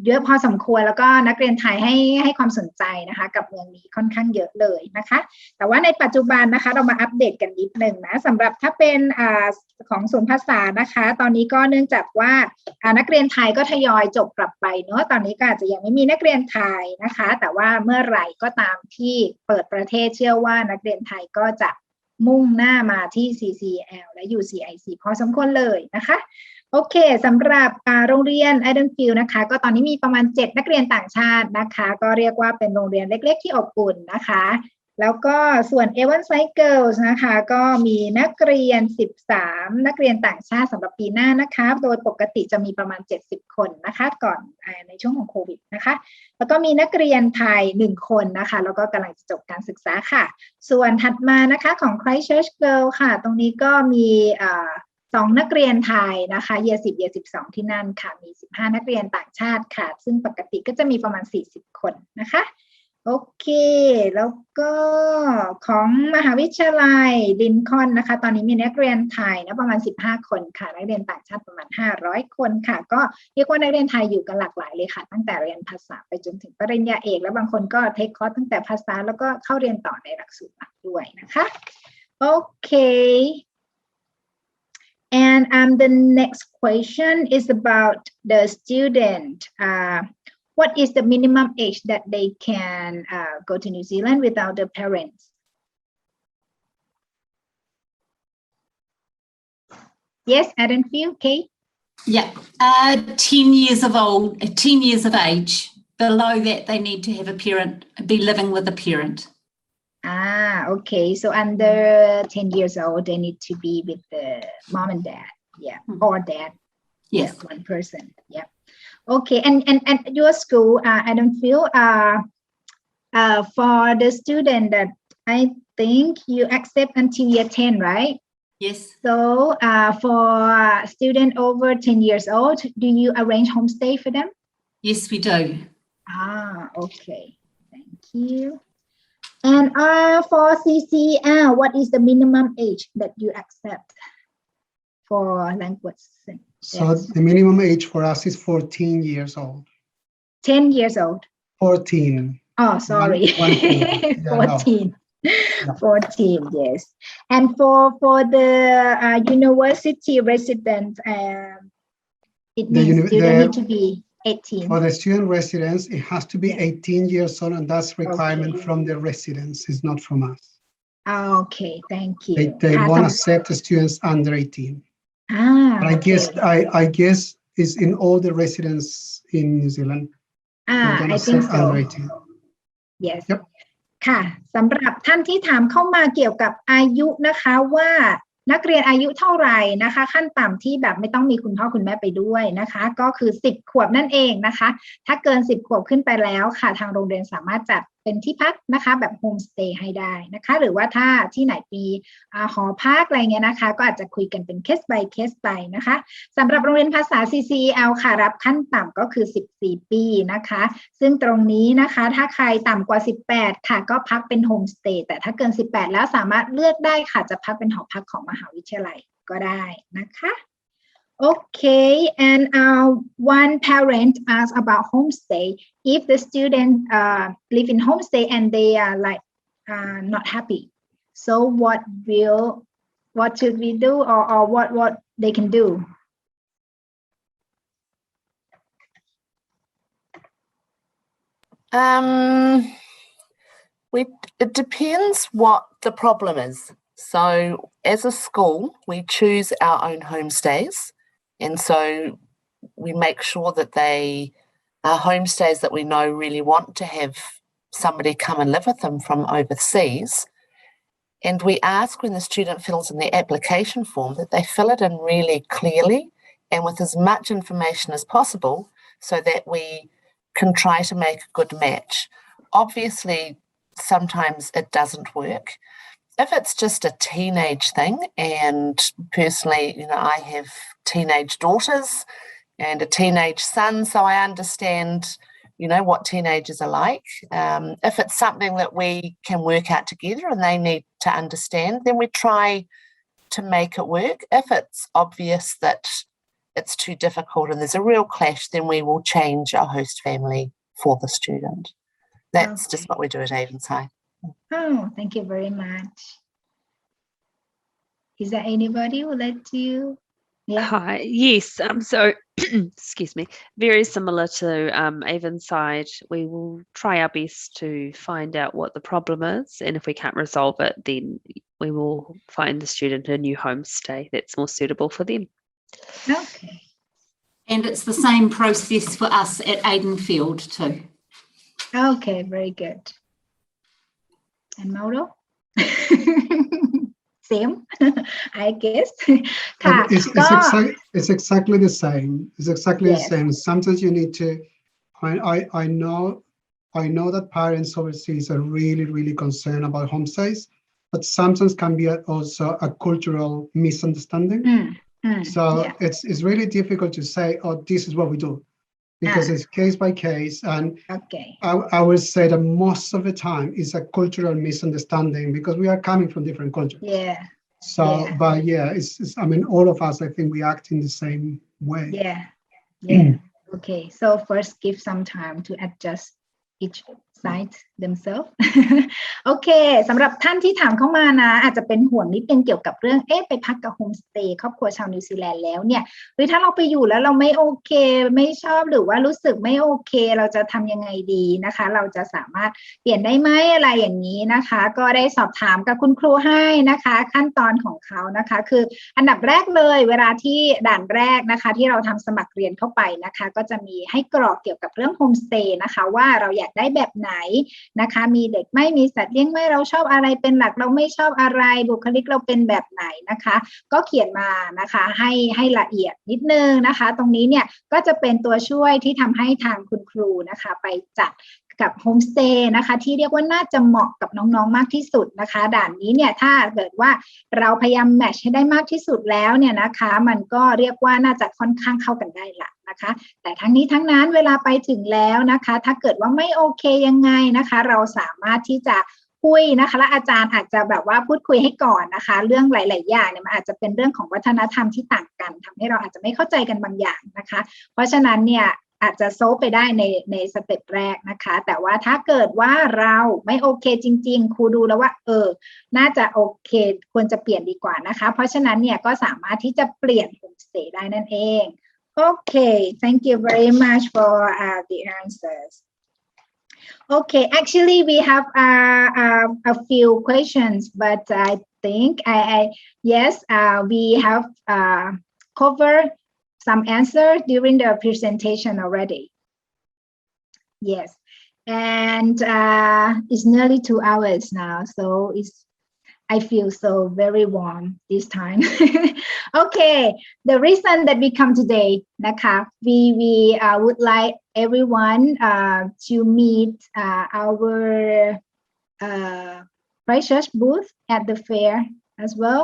เยอะพอสมควรแล้วก็นักเรียนไทยให้ความสนใจนะคะกับเมืองนี้ค่อนข้างเยอะเลยนะคะแต่ว่าในปัจจุบันนะคะเรามาอัปเดตกันนิดนึงนะสำหรับถ้าเป็นของศูนย์ภาษานะคะตอนนี้ก็เนื่องจากว่านักเรียนไทยก็ทยอยจบกลับไปเนอะตอนนี้ก็อาจจะยังไม่มีนักเรียนไทยนะคะแต่ว่าเมื่อไหร่ก็ตามที่เปิดประเทศเชื่อว่านักเรียนไทยก็จะมุ่งหน้ามาที่ CCEL และ UCIC พอสมควรเลยนะคะโอเคสำหรับโรงเรียน Aidanfield นะคะก็ตอนนี้มีประมาณ7นักเรียนต่างชาตินะคะก็เรียกว่าเป็นโรงเรียนเล็กๆที่อบอุ่นนะคะแล้วก็ส่วน Avonside Girls นะคะก็มีนักเรียน13นักเรียนต่างชาติสำหรับปีหน้านะคะโดยปกติจะมีประมาณ70คนนะคะก่อนในช่วงของโควิดนะคะแล้วก็มีนักเรียนไทย1คนนะคะแล้วก็กำลังจะจบการศึกษาค่ะส่วนถัดมานะคะของ Christchurch Girls ค่ะตรงนี้ก็มี2นักเรียนไทยนะคะ Year 10 Year 12ที่นั่นค่ะมี15นักเรียนต่างชาติค่ะซึ่งปกติก็จะมีประมาณ40คนนะคะโอเคแล้วก็ของมหาวิทยาลัยลินคอล์นนะคะตอนนี้มีนักเรียนไทยนะประมาณ15คนค่ะนักเรียนต่างชาติประมาณ500คนค่ะก็เรียกว่านักเรียนไทยอยู่กันหลากหลายเลยค่ะตั้งแต่เรียนภาษาไปจนถึงปริญญาเอกแล้วบางคนก็เทคคอร์สตั้งแต่ภาษาแล้วก็เข้าเรียนต่อในหลักสูตรหลักด้วยนะคะโอเคAnd the next question is about the student. What is the minimum age that they can go to New Zealand without the parents? Yes, Aidanfield, Kate? Yeah, 10 years of age. Below that, they need to have a parent, be living with a parent. Okay. So under 10 years old, they need to be with the mom and dad. Yeah. Or dad. Yes. One person. Yeah. Okay. And your school, Aidanfield, for the student that I think you accept until year 10, right? Yes. So for student over 10 years old, do you arrange homestay for them? Yes, we do. Okay. Thank you. And for CCEL, what is the minimum age that you accept for language? So the minimum age for us is 14 years old. 10 years old? 14. Oh, sorry. 14. No. 14, yes. And for the university residents, it means student need to be 18. For the student residents, it has to be 18 years old, and that's requirement from the residents. It's not from us. Okay, thank you. They won't accept the students under 18. But I guess it's in all the residents in New Zealand. I think so. Under 18. Yes. Yep. ค่ะสำหรับท่านที่ถามเข้ามาเกี่ยวกับอายุนะคะว่านักเรียนอายุเท่าไหร่นะคะขั้นต่ำที่แบบไม่ต้องมีคุณพ่อคุณแม่ไปด้วยนะคะก็คือ10 ขวบนั่นเองนะคะถ้าเกิน10 ขวบขึ้นไปแล้วค่ะทางโรงเรียนสามารถจัดเป็นที่พักนะคะแบบโฮมสเตย์ให้ได้นะคะหรือว่าถ้าที่ไหนมีหอพักอะไรเงี้ยนะคะก็อาจจะคุยกันเป็นเคส by เคสไปนะคะสำหรับโรงเรียนภาษา CCEL ค่ะรับขั้นต่ำก็คือ14 ปีนะคะซึ่งตรงนี้นะคะถ้าใครต่ำกว่า18ค่ะก็พักเป็นโฮมสเตย์แต่ถ้าเกิน18แล้วสามารถเลือกได้ค่ะจะพักเป็นหอพักของมหาวิทยาลัยก็ได้นะคะ Okay, and one parent asked about homestay. If the student live in homestay and they are like not happy, so what should we do, or what they can do? It depends what the problem is. So as a school, we choose our own homestays. And so we make sure that they are homestays that we know really want to have somebody come and live with them from overseas. And we ask when the student fills in their application form that they fill it in really clearly and with as much information as possible so that we can try to make a good match. Obviously, sometimes it doesn't work. If it's just a teenage thing, and personally, I have teenage daughters and a teenage son, so I understand, what teenagers are like. If it's something that we can work out together and they need to understand, then we try to make it work. If it's obvious that it's too difficult and there's a real clash, then we will change our host family for the student. That's just what we do at Avonside. Oh, thank you very much. Is there anybody who would like to? Yeah. Hi. Yes. So, excuse me. Very similar to Avonside, we will try our best to find out what the problem is, and if we can't resolve it, then we will find the student a new homestay that's more suitable for them. Okay. And it's the same process for us at Aidanfield too. Okay, very good. And Mauro? Same, I guess. It's exactly the same. It's exactly the same. Sometimes you need to. I know that parents overseas are really concerned about homestays, but sometimes can be also a cultural misunderstanding. So it's really difficult to say, oh, this is what we do, because it's case by case. And I would say that most of the time it's a cultural misunderstanding because we are coming from different cultures. Yeah. So, but it's I mean, all of us, I think we act in the same way. Yeah. Okay. So first give some time to adjust each side themselves. โอเคสำหรับท่านที่ถามเข้ามานะอาจจะเป็นห่วงนิดนึงเกี่ยวกับเรื่องไปพักกับโฮมสเตย์ครอบครัวชาวนิวซีแลนด์แล้วเนี่ยหรือถ้าเราไปอยู่แล้วเราไม่โอเคไม่ชอบหรือว่ารู้สึกไม่โอเคเราจะทำยังไงดีนะคะเราจะสามารถเปลี่ยนได้ไหมอะไรอย่างนี้นะคะก็ได้สอบถามกับคุณครูให้นะคะขั้นตอนของเขานะคะคืออันดับแรกเลยเวลาที่ด่านแรกนะคะที่เราทำสมัครเรียนเข้าไปนะคะก็จะมีให้กรอกเกี่ยวกับเรื่องโฮมสเตย์นะคะว่าเราอยากได้แบบไหนนะคะมีเด็กไม่มีสัตว์เลี้ยงไม่เราชอบอะไรเป็นหลักเราไม่ชอบอะไรบุคลิกเราเป็นแบบไหนนะคะก็เขียนมานะคะให้ละเอียดนิดนึงนะคะตรงนี้เนี่ยก็จะเป็นตัวช่วยที่ทำให้ทางคุณครูนะคะไปจัดกับโฮมสเตย์นะคะที่เรียกว่าน่าจะเหมาะกับน้องๆมากที่สุดนะคะด่านนี้เนี่ยถ้าเกิดว่าเราพยายามแมทช์ให้ได้มากที่สุดแล้วเนี่ยนะคะมันก็เรียกว่าน่าจะค่อนข้างเข้ากันได้ละนะคะแต่ทั้งนี้ทั้งนั้นเวลาไปถึงแล้วนะคะถ้าเกิดว่าไม่โอเคยังไงนะคะเราสามารถที่จะคุยนะคะและอาจารย์อาจจะแบบว่าพูดคุยให้ก่อนนะคะเรื่องหลายๆอย่างเนี่ยมันอาจจะเป็นเรื่องของวัฒนธรรมที่ต่างกันทำให้เราอาจจะไม่เข้าใจกันบางอย่างนะคะเพราะฉะนั้นเนี่ยอาจจะโซฟไปได้ในสเต็ปแรกนะคะแต่ว่าถ้าเกิดว่าเราไม่โอเคจริงๆครูดูแล้วว่าน่าจะโอเคควรจะเปลี่ยนดีกว่านะคะเพราะฉะนั้นเนี่ยก็สามารถที่จะเปลี่ยนโฮมสเตย์ได้นั่นเองOkay, thank you very much for the answers. Okay, actually we have a few questions, but I think yes, we have covered some answers during the presentation already. Yes, and it's nearly 2 hours now, so I feel so very warm this time. Okay, the reason that we come today,นะคะ, we would like everyone to meet our Christchurch booth at the fair as well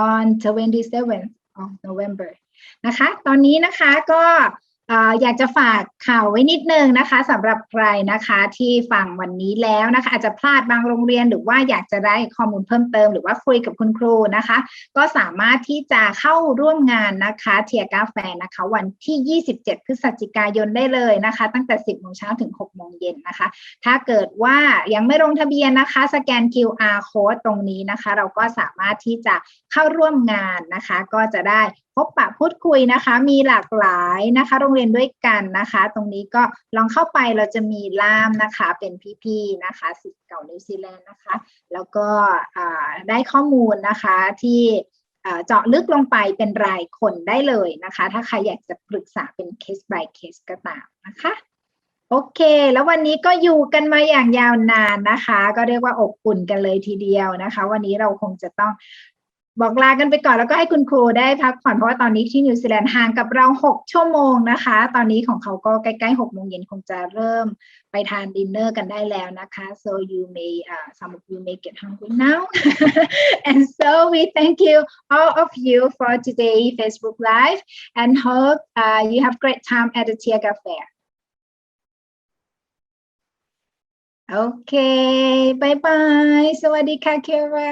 on 27th of November. นะคะตอนนี้นะคะก็อยากจะฝากข่าวไว้นิดนึงนะคะสำหรับใครนะคะที่ฟังวันนี้แล้วนะคะอาจจะพลาดบางโรงเรียนหรือว่าอยากจะได้ข้อมูลเพิ่มเติมหรือว่าคุยกับคุณครูนะคะก็สามารถที่จะเข้าร่วมงานนะคะเทียกาแฟนะคะวันที่27พฤศจิกายนได้เลยนะคะตั้งแต่ 10 โมงเช้าถึง 6 โมงเย็นนะคะถ้าเกิดว่ายังไม่ลงทะเบียนนะคะสแกน QR code ตรงนี้นะคะเราก็สามารถที่จะเข้าร่วมงานนะคะก็จะได้พบปะพูดคุยนะคะมีหลากหลายนะคะโรงเรียนด้วยกันนะคะตรงนี้ก็ลองเข้าไปเราจะมีล่ามนะคะเป็นพี่ๆนะคะศิษย์เก่านิวซีแลนด์นะคะแล้วก็ได้ข้อมูลนะคะที่เจาะลึกลงไปเป็นรายคนได้เลยนะคะถ้าใครอยากจะปรึกษาเป็น case by case ก็ตามนะคะโอเคแล้ววันนี้ก็อยู่กันมาอย่างยาวนานนะคะก็เรียกว่าอบอุ่นกันเลยทีเดียวนะคะวันนี้เราคงจะต้องบอกลากันไปก่อนแล้วก็ให้คุณครูได้พักผ่อนเพราะว่าตอนนี้ที่นิวซีแลนด์ห่างกับเรา6 ชั่วโมงนะคะตอนนี้ของเขาก็ใกล้ๆ 6 โมงเย็นคงจะเริ่มไปทานดินเนอร์กันได้แล้วนะคะ so you may some of you may get hungry now and so we thank you all of you for today Facebook Live and hope you have great time at the Tiaga Fair. Okay, bye bye. สวัสดีค่ะ Kira